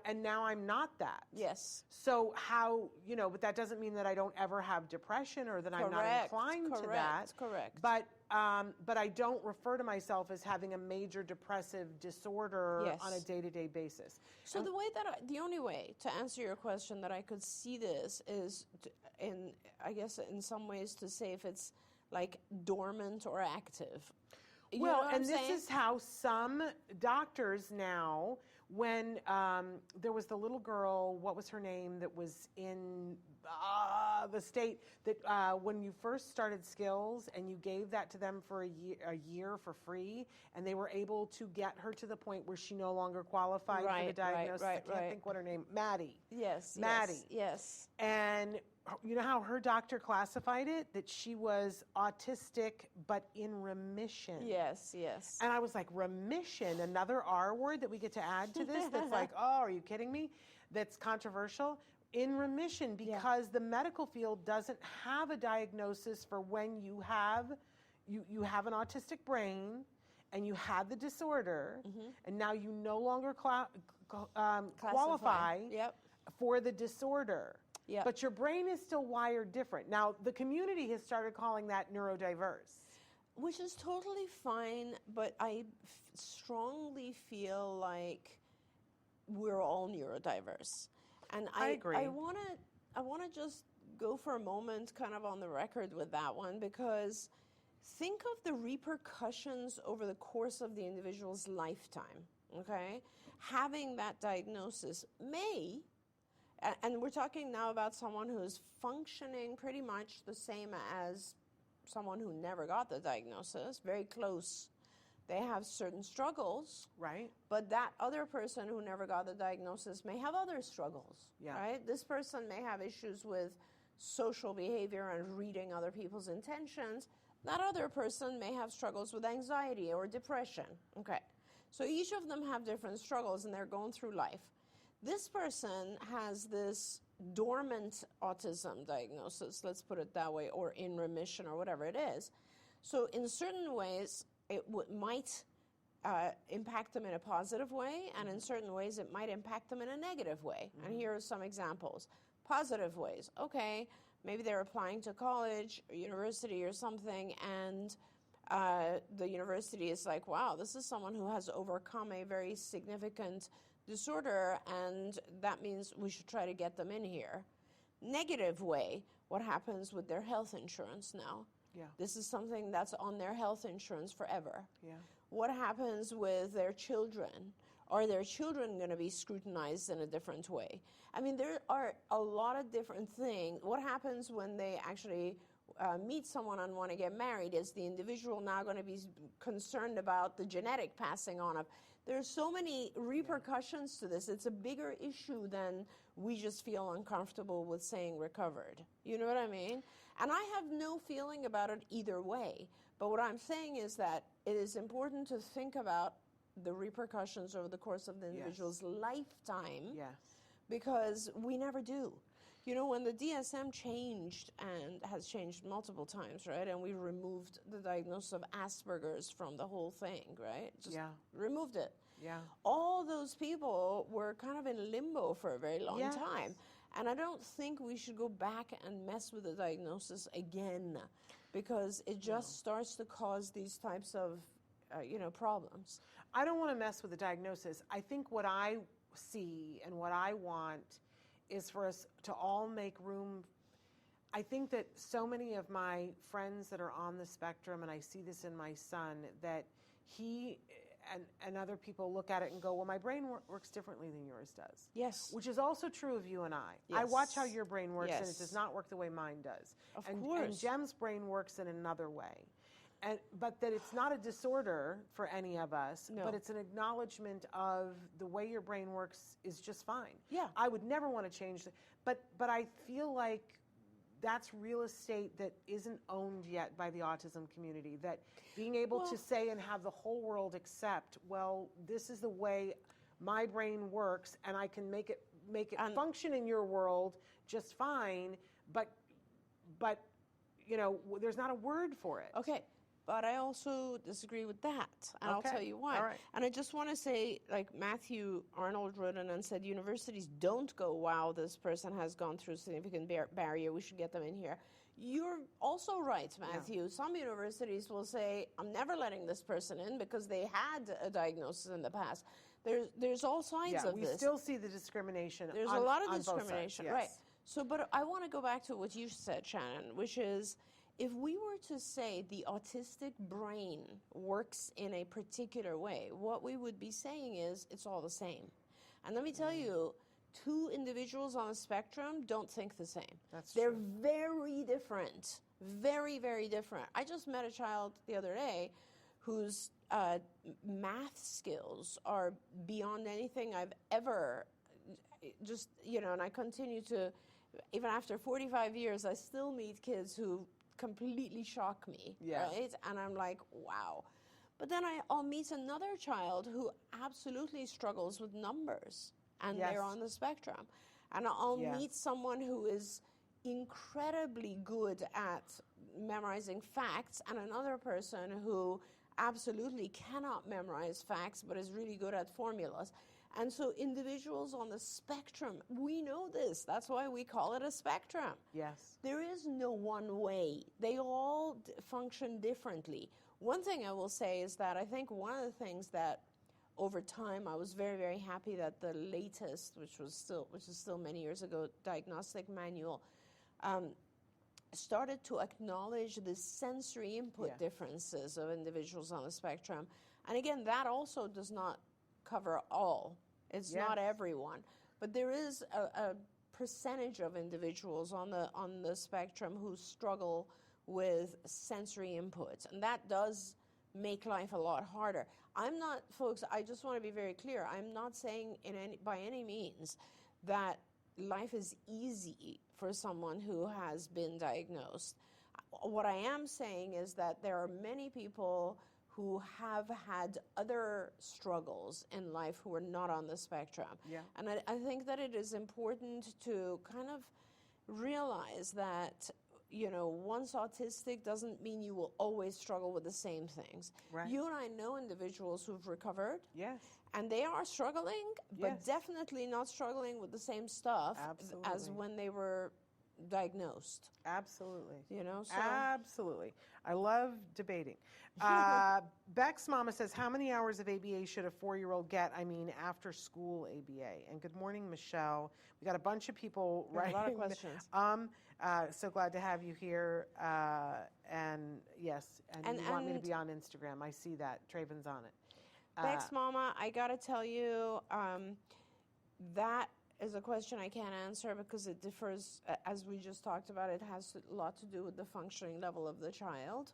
and now I'm not that. Yes. So how, but that doesn't mean that I don't ever have depression or that I'm not inclined to that. Correct. But I don't refer to myself as having a major depressive disorder on a day-to-day basis. So the only way to answer your question that I could see this is, in some ways, to say if it's like dormant or active. This is how some doctors now, when there was the little girl, what was her name, that was in the state, that when you first started Skills and you gave that to them for a year for free, and they were able to get her to the point where she no longer qualified for the diagnosis. I can't think what her name, Maddie. Yes. Maddie. Yes. And you know how her doctor classified it? That she was autistic, but in remission. Yes. And I was like, remission, another R word that we get to add to this? That's like, oh, are you kidding me? That's controversial. In remission, because the medical field doesn't have a diagnosis for when you have, you have an autistic brain, and you had the disorder, and now you no longer qualify for the disorder. Yep. But your brain is still wired different. Now, the community has started calling that neurodiverse. Which is totally fine, but I strongly feel like we're all neurodiverse. And I agree. I want to just go for a moment kind of on the record with that one, because think of the repercussions over the course of the individual's lifetime, okay? Having that diagnosis may, and we're talking now about someone who's functioning pretty much the same as someone who never got the diagnosis, very close. They have certain struggles, right? But that other person who never got the diagnosis may have other struggles, right? This person may have issues with social behavior and reading other people's intentions. That other person may have struggles with anxiety or depression, okay? So each of them have different struggles, and they're going through life. This person has this dormant autism diagnosis, let's put it that way, or in remission or whatever it is. So in certain ways, it might impact them in a positive way, and in certain ways, it might impact them in a negative way. And here are some examples. Positive ways. Okay, maybe they're applying to college or university or something, and the university is like, wow, this is someone who has overcome a very significant disorder, and that means we should try to get them in here. Negative way, what happens with their health insurance now? Yeah. This is something that's on their health insurance forever. Yeah. What happens with their children? Are their children going to be scrutinized in a different way? I mean, there are a lot of different things. What happens when they actually meet someone and want to get married? Is the individual now going to be concerned about the genetic passing on of? There's so many repercussions to this. It's a bigger issue than we just feel uncomfortable with saying recovered. You know what I mean? And I have no feeling about it either way. But what I'm saying is that it is important to think about the repercussions over the course of the individual's lifetime, because we never do. You know, when the DSM changed, and has changed multiple times, right, and we removed the diagnosis of Asperger's from the whole thing, right? Just removed it. Yeah. All those people were kind of in limbo for a very long time. And I don't think we should go back and mess with the diagnosis again, because it just starts to cause these types of, problems. I don't want to mess with the diagnosis. I think what I see and what I want is for us to all make room. I think that so many of my friends that are on the spectrum, and I see this in my son, that he and other people look at it and go, well, my brain works differently than yours does. Yes. Which is also true of you and I. Yes. I watch how your brain works, and it does not work the way mine does. Of course. And Jem's brain works in another way. But that it's not a disorder for any of us, but it's an acknowledgement of the way your brain works is just fine. Yeah. I would never want to change it. But I feel like that's real estate that isn't owned yet by the autism community, that being able to say and have the whole world accept, well, this is the way my brain works, and I can make it function in your world just fine, but there's not a word for it. Okay. But I also disagree with that, and I'll tell you why. All right. And I just want to say, like Matthew Arnold wrote in and said, universities don't go, wow, this person has gone through a significant barrier, we should get them in here. You're also right, Matthew. Some universities will say, I'm never letting this person in because they had a diagnosis in the past. There's all signs of this. We still see the discrimination. There's a lot of discrimination, on both sides, right? So, but I want to go back to what you said, Shannon, which is, if we were to say the autistic brain works in a particular way, what we would be saying is it's all the same. And let me tell you, two individuals on a spectrum don't think the same. They're very different, very, very different. I just met a child the other day whose math skills are beyond anything I've ever and I continue to, even after 45 years, I still meet kids who completely shock me, right? And I'm like, wow. But then I'll meet another child who absolutely struggles with numbers, and they're on the spectrum. And I'll meet someone who is incredibly good at memorizing facts, and another person who absolutely cannot memorize facts but is really good at formulas. And so individuals on the spectrum, we know this. That's why we call it a spectrum. Yes. There is no one way. They all function differently. One thing I will say is that I think one of the things that over time I was very, very happy that the latest, which is still many years ago, diagnostic manual, started to acknowledge the sensory input differences of individuals on the spectrum. And again, that also does not cover all. It's not everyone. But there is a percentage of individuals on the spectrum who struggle with sensory inputs. And that does make life a lot harder. I'm not, folks, I just want to be very clear. I'm not saying by any means that life is easy for someone who has been diagnosed. What I am saying is that there are many people who have had other struggles in life who are not on the spectrum. Yeah. And I think that it is important to kind of realize that, you know, once autistic doesn't mean you will always struggle with the same things. Right. You and I know individuals who've recovered. Yes. And they are struggling, but definitely not struggling with the same stuff as when they were diagnosed. Absolutely. You know, so. Absolutely. I love debating. Beck's mama says, how many hours of ABA should a 4-year-old get? I mean, after school ABA. And good morning, Michelle. We got a bunch of people writing. A lot of questions. So glad to have you here. And yes, and you want me to be on Instagram. I see that. Traven's on it. Beck's mama, I got to tell you, that is a question I can't answer because it differs, as we just talked about, it has a lot to do with the functioning level of the child.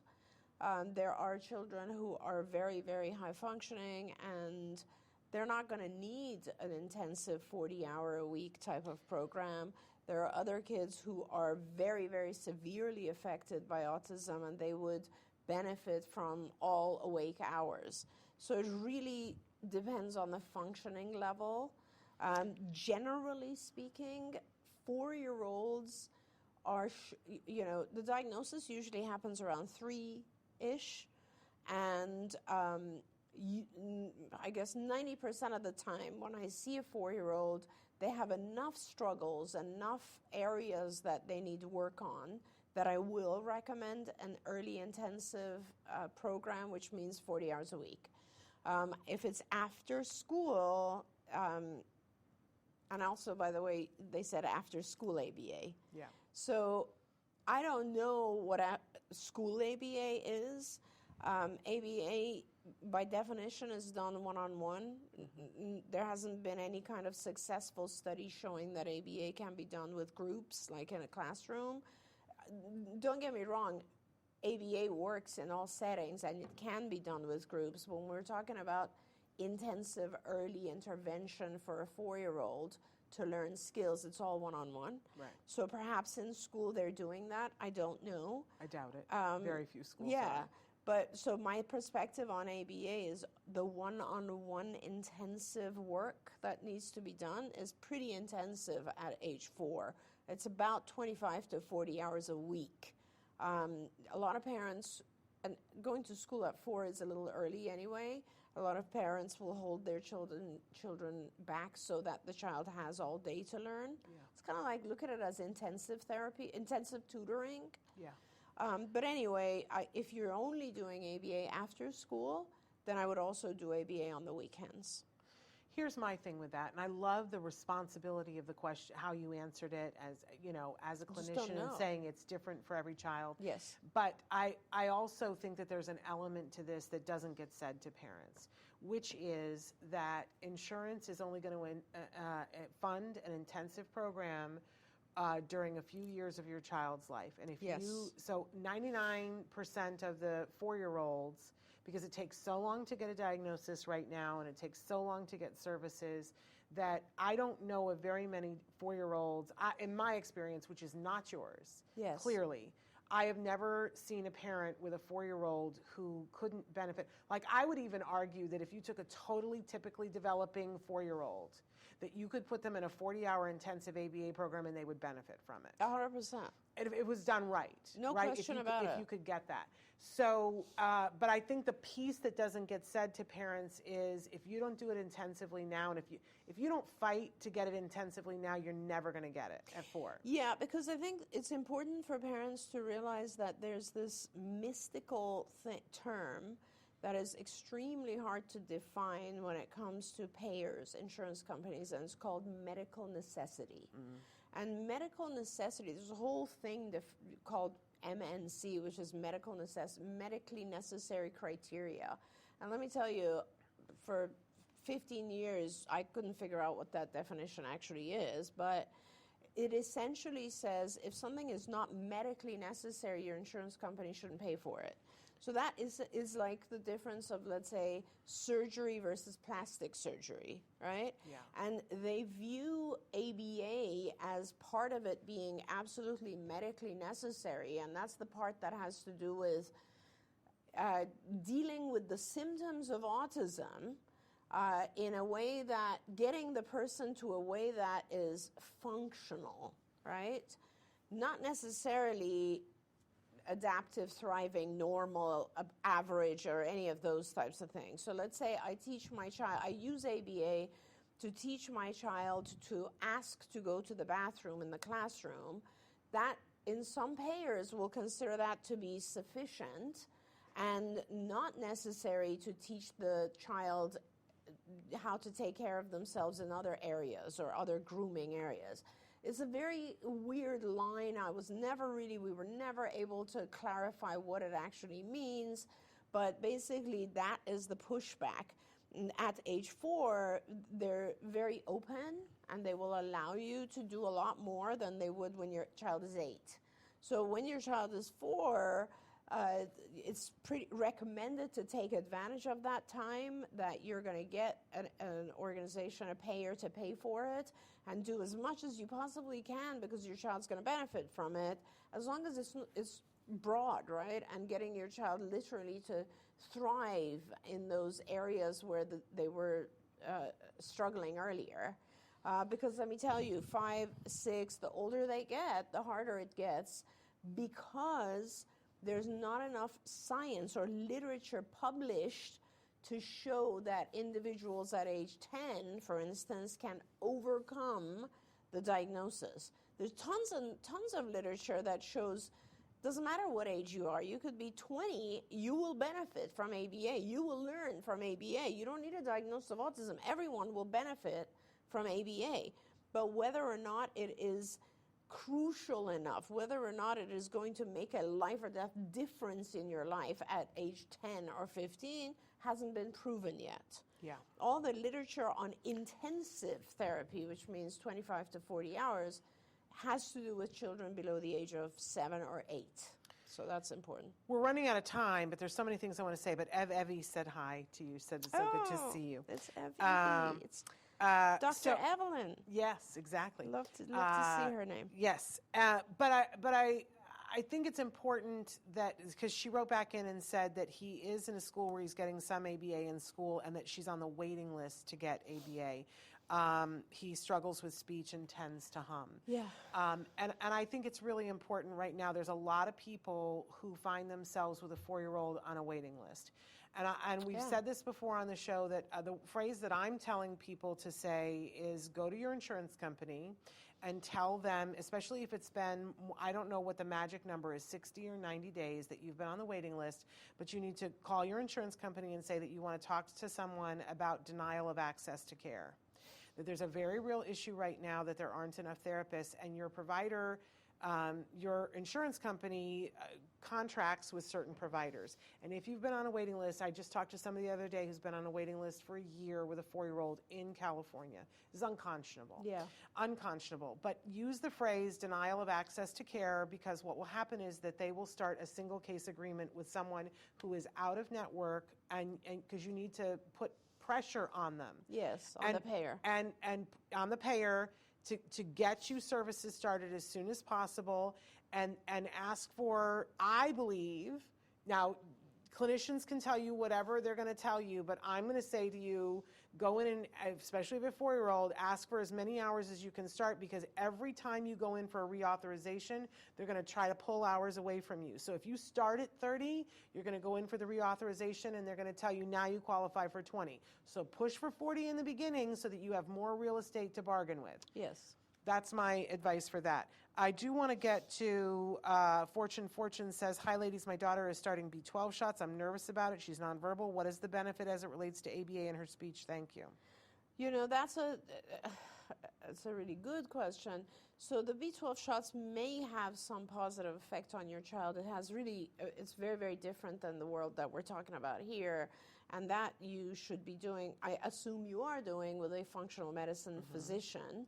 There are children who are very, very high functioning and they're not going to need an intensive 40-hour-a-week type of program. There are other kids who are very, very severely affected by autism and they would benefit from all awake hours. So it really depends on the functioning level. Generally speaking, 4-year-olds are, the diagnosis usually happens around 3-ish. And I guess 90% of the time when I see a 4-year-old, they have enough struggles, enough areas that they need to work on that I will recommend an early intensive program, which means 40 hours a week. If it's after school, and also, by the way, they said after school ABA. Yeah. So I don't know what school ABA is. ABA, by definition, is done one-on-one. There hasn't been any kind of successful study showing that ABA can be done with groups, like in a classroom. Don't get me wrong, ABA works in all settings, and it can be done with groups. When we're talking about intensive early intervention for a 4-year-old to learn skills, it's all one-on-one. Right. So perhaps in school they're doing that. I don't know. I doubt it. Very few schools. Yeah. But so my perspective on ABA is the one-on-one intensive work that needs to be done is pretty intensive at age 4. It's about 25 to 40 hours a week. A lot of parents, and going to school at 4 is a little early anyway. A lot of parents will hold their children back so that the child has all day to learn. Yeah. It's kind of like, look at it as intensive therapy, intensive tutoring. Yeah. But anyway, if you're only doing ABA after school, then I would also do ABA on the weekends. Here's my thing with that, and I love the responsibility of the question, how you answered it as a clinician and saying it's different for every child. Yes. But I also think that there's an element to this that doesn't get said to parents, which is that insurance is only going to fund an intensive program during a few years of your child's life. And if so 99% of the 4-year-olds, because it takes so long to get a diagnosis right now and it takes so long to get services, that I don't know of very many 4-year-olds, in my experience, which is not yours, clearly, I have never seen a parent with a 4-year-old who couldn't benefit. Like, I would even argue that if you took a totally typically developing 4-year-old, that you could put them in a 40-hour intensive ABA program and they would benefit from it. 100%. It was done right. No right? question about it. If you could get that. So, but I think the piece that doesn't get said to parents is if you don't do it intensively now, and if you don't fight to get it intensively now, you're never going to get it at 4. Yeah, because I think it's important for parents to realize that there's this mystical term that is extremely hard to define when it comes to payers, insurance companies, and it's called medical necessity. And medical necessity, there's a whole thing called MNC, which is medically necessary criteria. And let me tell you, for 15 years, I couldn't figure out what that definition actually is, but it essentially says if something is not medically necessary, your insurance company shouldn't pay for it. So that is like the difference of, let's say, surgery versus plastic surgery, right? Yeah. And they view ABA as part of it being absolutely medically necessary, and that's the part that has to do with dealing with the symptoms of autism in a way that, getting the person to a way that is functional, right? Not necessarily adaptive, thriving, normal, average, or any of those types of things. So let's say I teach my child, I use ABA to teach my child to ask to go to the bathroom in the classroom. That, in some payers, will consider that to be sufficient and not necessary to teach the child how to take care of themselves in other areas or other grooming areas. It's a very weird line. We were never able to clarify what it actually means, but basically that is the pushback. At age 4, they're very open and they will allow you to do a lot more than they would when your child is 8. So when your child is 4, it's pretty recommended to take advantage of that time that you're going to get an organization, a payer, to pay for it, and do as much as you possibly can because your child's going to benefit from it, as long as it's broad, right? And getting your child literally to thrive in those areas where they were struggling earlier. Because let me tell you, 5, 6, the older they get, the harder it gets, because there's not enough science or literature published to show that individuals at age 10, for instance, can overcome the diagnosis. There's tons of literature that shows doesn't matter what age you are. You could be 20, you will benefit from ABA. You will learn from ABA. You don't need a diagnosis of autism. Everyone will benefit from ABA. But whether or not it is crucial enough, whether or not it is going to make a life or death difference in your life at age 10 or 15 hasn't been proven yet. Yeah. All the literature on intensive therapy, which means 25 to 40 hours, has to do with children below the age of 7 or 8. So that's important. We're running out of time, but there's so many things I want to say. But Evie said hi to you, said it's so good to see you. It's Evie. It's Dr. Evelyn. Yes, exactly. Love to see her name. Yes, but I think it's important that, because she wrote back in and said that he is in a school where he's getting some ABA in school and that she's on the waiting list to get ABA. He struggles with speech and tends to hum. Yeah. And I think it's really important right now. There's a lot of people who find themselves with a 4-year-old on a waiting list. And we've said this before on the show, that the phrase that I'm telling people to say is go to your insurance company and tell them, especially if it's been, I don't know what the magic number is, 60 or 90 days that you've been on the waiting list, but you need to call your insurance company and say that you want to talk to someone about denial of access to care. That there's a very real issue right now that there aren't enough therapists, and your provider, your insurance company contracts with certain providers. And if you've been on a waiting list, I just talked to somebody the other day who's been on a waiting list for a year with a 4-year-old in California. This is unconscionable. Yeah. Unconscionable. But use the phrase denial of access to care, because what will happen is that they will start a single case agreement with someone who is out of network, and because you need to put pressure on them. Yes, on the payer. And on the payer to get you services started as soon as possible, and ask for, I believe, now clinicians can tell you whatever they're going to tell you, but I'm going to say to you go in and, especially if a 4-year-old, ask for as many hours as you can start, because every time you go in for a reauthorization, they're going to try to pull hours away from you. So if you start at 30, you're going to go in for the reauthorization and they're going to tell you now you qualify for 20. So push for 40 in the beginning so that you have more real estate to bargain with. Yes. That's my advice for that. I do want to get to Fortune. Fortune says, hi, ladies. My daughter is starting B12 shots. I'm nervous about it. She's nonverbal. What is the benefit as it relates to ABA in her speech? Thank you. You know, that's a really good question. So the B12 shots may have some positive effect on your child. It has really, it's very, very different than the world that we're talking about here. And that you should be doing, I assume you are doing, with a functional medicine physician.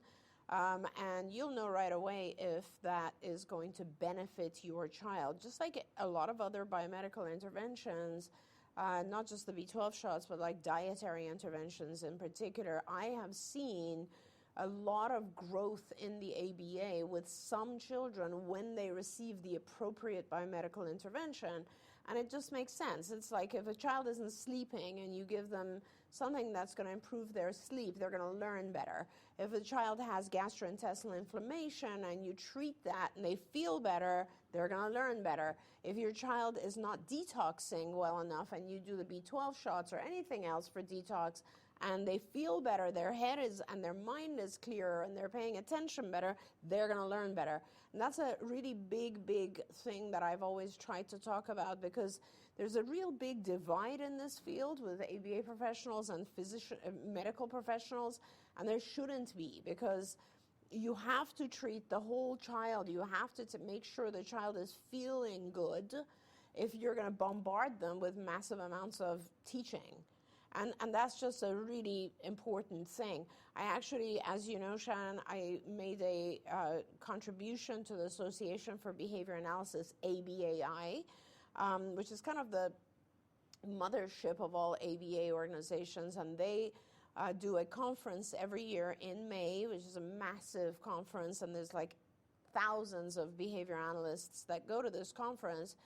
And you'll know right away if that is going to benefit your child. Just like a lot of other biomedical interventions, not just the B12 shots, but like dietary interventions in particular, I have seen a lot of growth in the ABA with some children when they receive the appropriate biomedical intervention. And it just makes sense. It's like if a child isn't sleeping and you give them something that's going to improve their sleep, they're going to learn better. If a child has gastrointestinal inflammation and you treat that and they feel better, they're going to learn better. If your child is not detoxing well enough and you do the B12 shots or anything else for detox and they feel better, their head is and their mind is clearer and they're paying attention better, they're going to learn better. And that's a really big, big thing that I've always tried to talk about, because there's a real big divide in this field with ABA professionals and medical professionals, and there shouldn't be, because you have to treat the whole child. You have to make sure the child is feeling good if you're going to bombard them with massive amounts of teaching. And that's just a really important thing. I actually, as you know, Shannon, I made a contribution to the Association for Behavior Analysis, ABAI, which is kind of the mothership of all ABA organizations. And they do a conference every year in May, which is a massive conference. And there's like thousands of behavior analysts that go to this conference.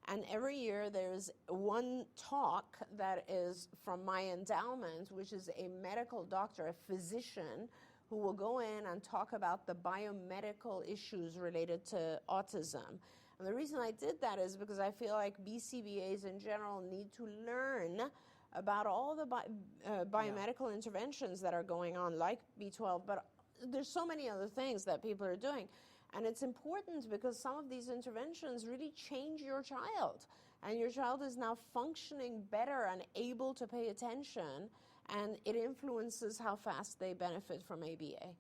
And every year there's one talk that is from my endowment, which is a medical doctor, a physician, who will go in and talk about the biomedical issues related to autism. And the reason I did that is because I feel like BCBAs in general need to learn about all the biomedical interventions that are going on, like B12, but there's so many other things that people are doing. And it's important because some of these interventions really change your child. And your child is now functioning better and able to pay attention. And it influences how fast they benefit from ABA.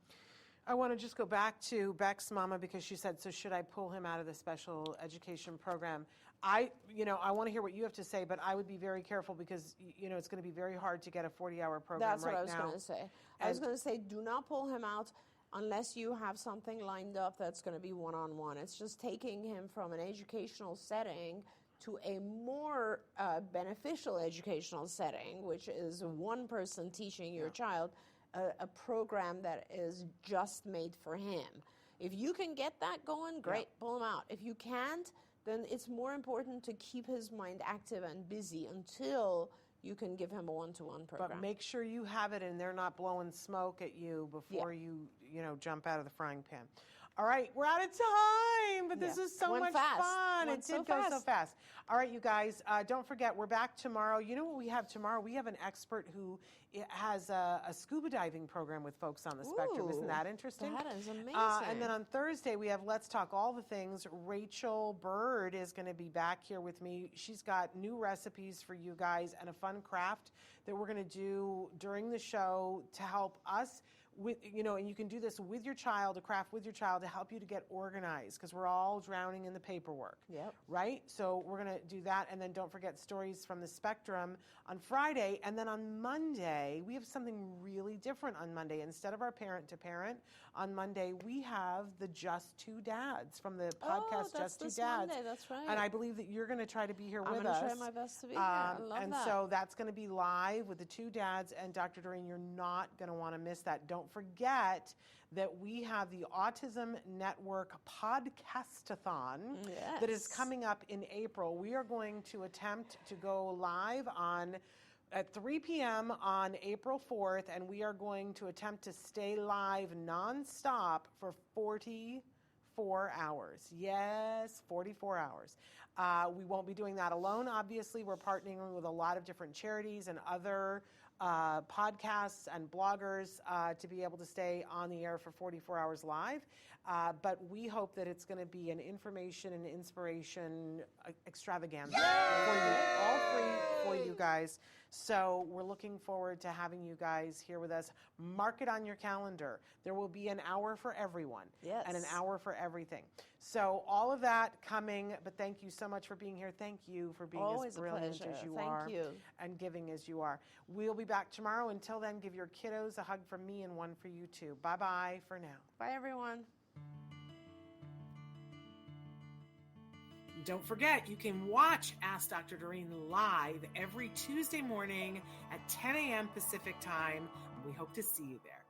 I want to just go back to Beck's mama, because she said, so should I pull him out of the special education program? I want to hear what you have to say, but I would be very careful, because, it's going to be very hard to get a 40-hour program That's right now. That's what I was going to say. I was going to say, do not pull him out unless you have something lined up that's going to be one-on-one. It's just taking him from an educational setting to a more beneficial educational setting, which is one person teaching your child a program that is just made for him. If you can get that going, great, pull him out. If you can't, then it's more important to keep his mind active and busy until you can give him a one-to-one program. But make sure you have it and they're not blowing smoke at you before you jump out of the frying pan. All right, we're out of time, but this is so much fun. It did go so fast. All right, you guys, don't forget, we're back tomorrow. You know what we have tomorrow? We have an expert who has a scuba diving program with folks on the spectrum. Isn't that interesting? That is amazing. And then on Thursday, we have Let's Talk All the Things. Rachel Bird is going to be back here with me. She's got new recipes for you guys and a fun craft that we're going to do during the show to help us with, and you can do this with your child, a craft with your child to help you to get organized, because we're all drowning in the paperwork. Yep. Right? So we're going to do that. And then don't forget Stories from the Spectrum on Friday. And then on Monday, we have something really different on Monday. Instead of our Parent to Parent, on Monday, we have the Just Two Dads from the podcast Just Two Dads. Monday, that's right. And I believe that you're going to try to be here with us. I'm going to try my best to be here. I love that. So that's going to be live with the two dads and Dr. Doreen. You're not going to want to miss that. Don't forget that we have the Autism Network Podcastathon that is coming up in April. We are going to attempt to go live on at 3 p.m. on April 4th, and we are going to attempt to stay live nonstop for 44 hours. Yes, 44 hours. We won't be doing that alone, obviously. We're partnering with a lot of different charities and other podcasts and bloggers to be able to stay on the air for 44 hours live. But we hope that it's going to be an information and inspiration extravaganza for you, all free for you guys. So we're looking forward to having you guys here with us. Mark it on your calendar. There will be an hour for everyone and an hour for everything. So all of that coming, but thank you so much for being here. Thank you for being Always as brilliant a pleasure. as you Thank are you. and giving as you are. We'll be back tomorrow. Until then, give your kiddos a hug from me and one for you too. Bye-bye for now. Bye, everyone. Don't forget, you can watch Ask Dr. Doreen live every Tuesday morning at 10 a.m. Pacific time. We hope to see you there.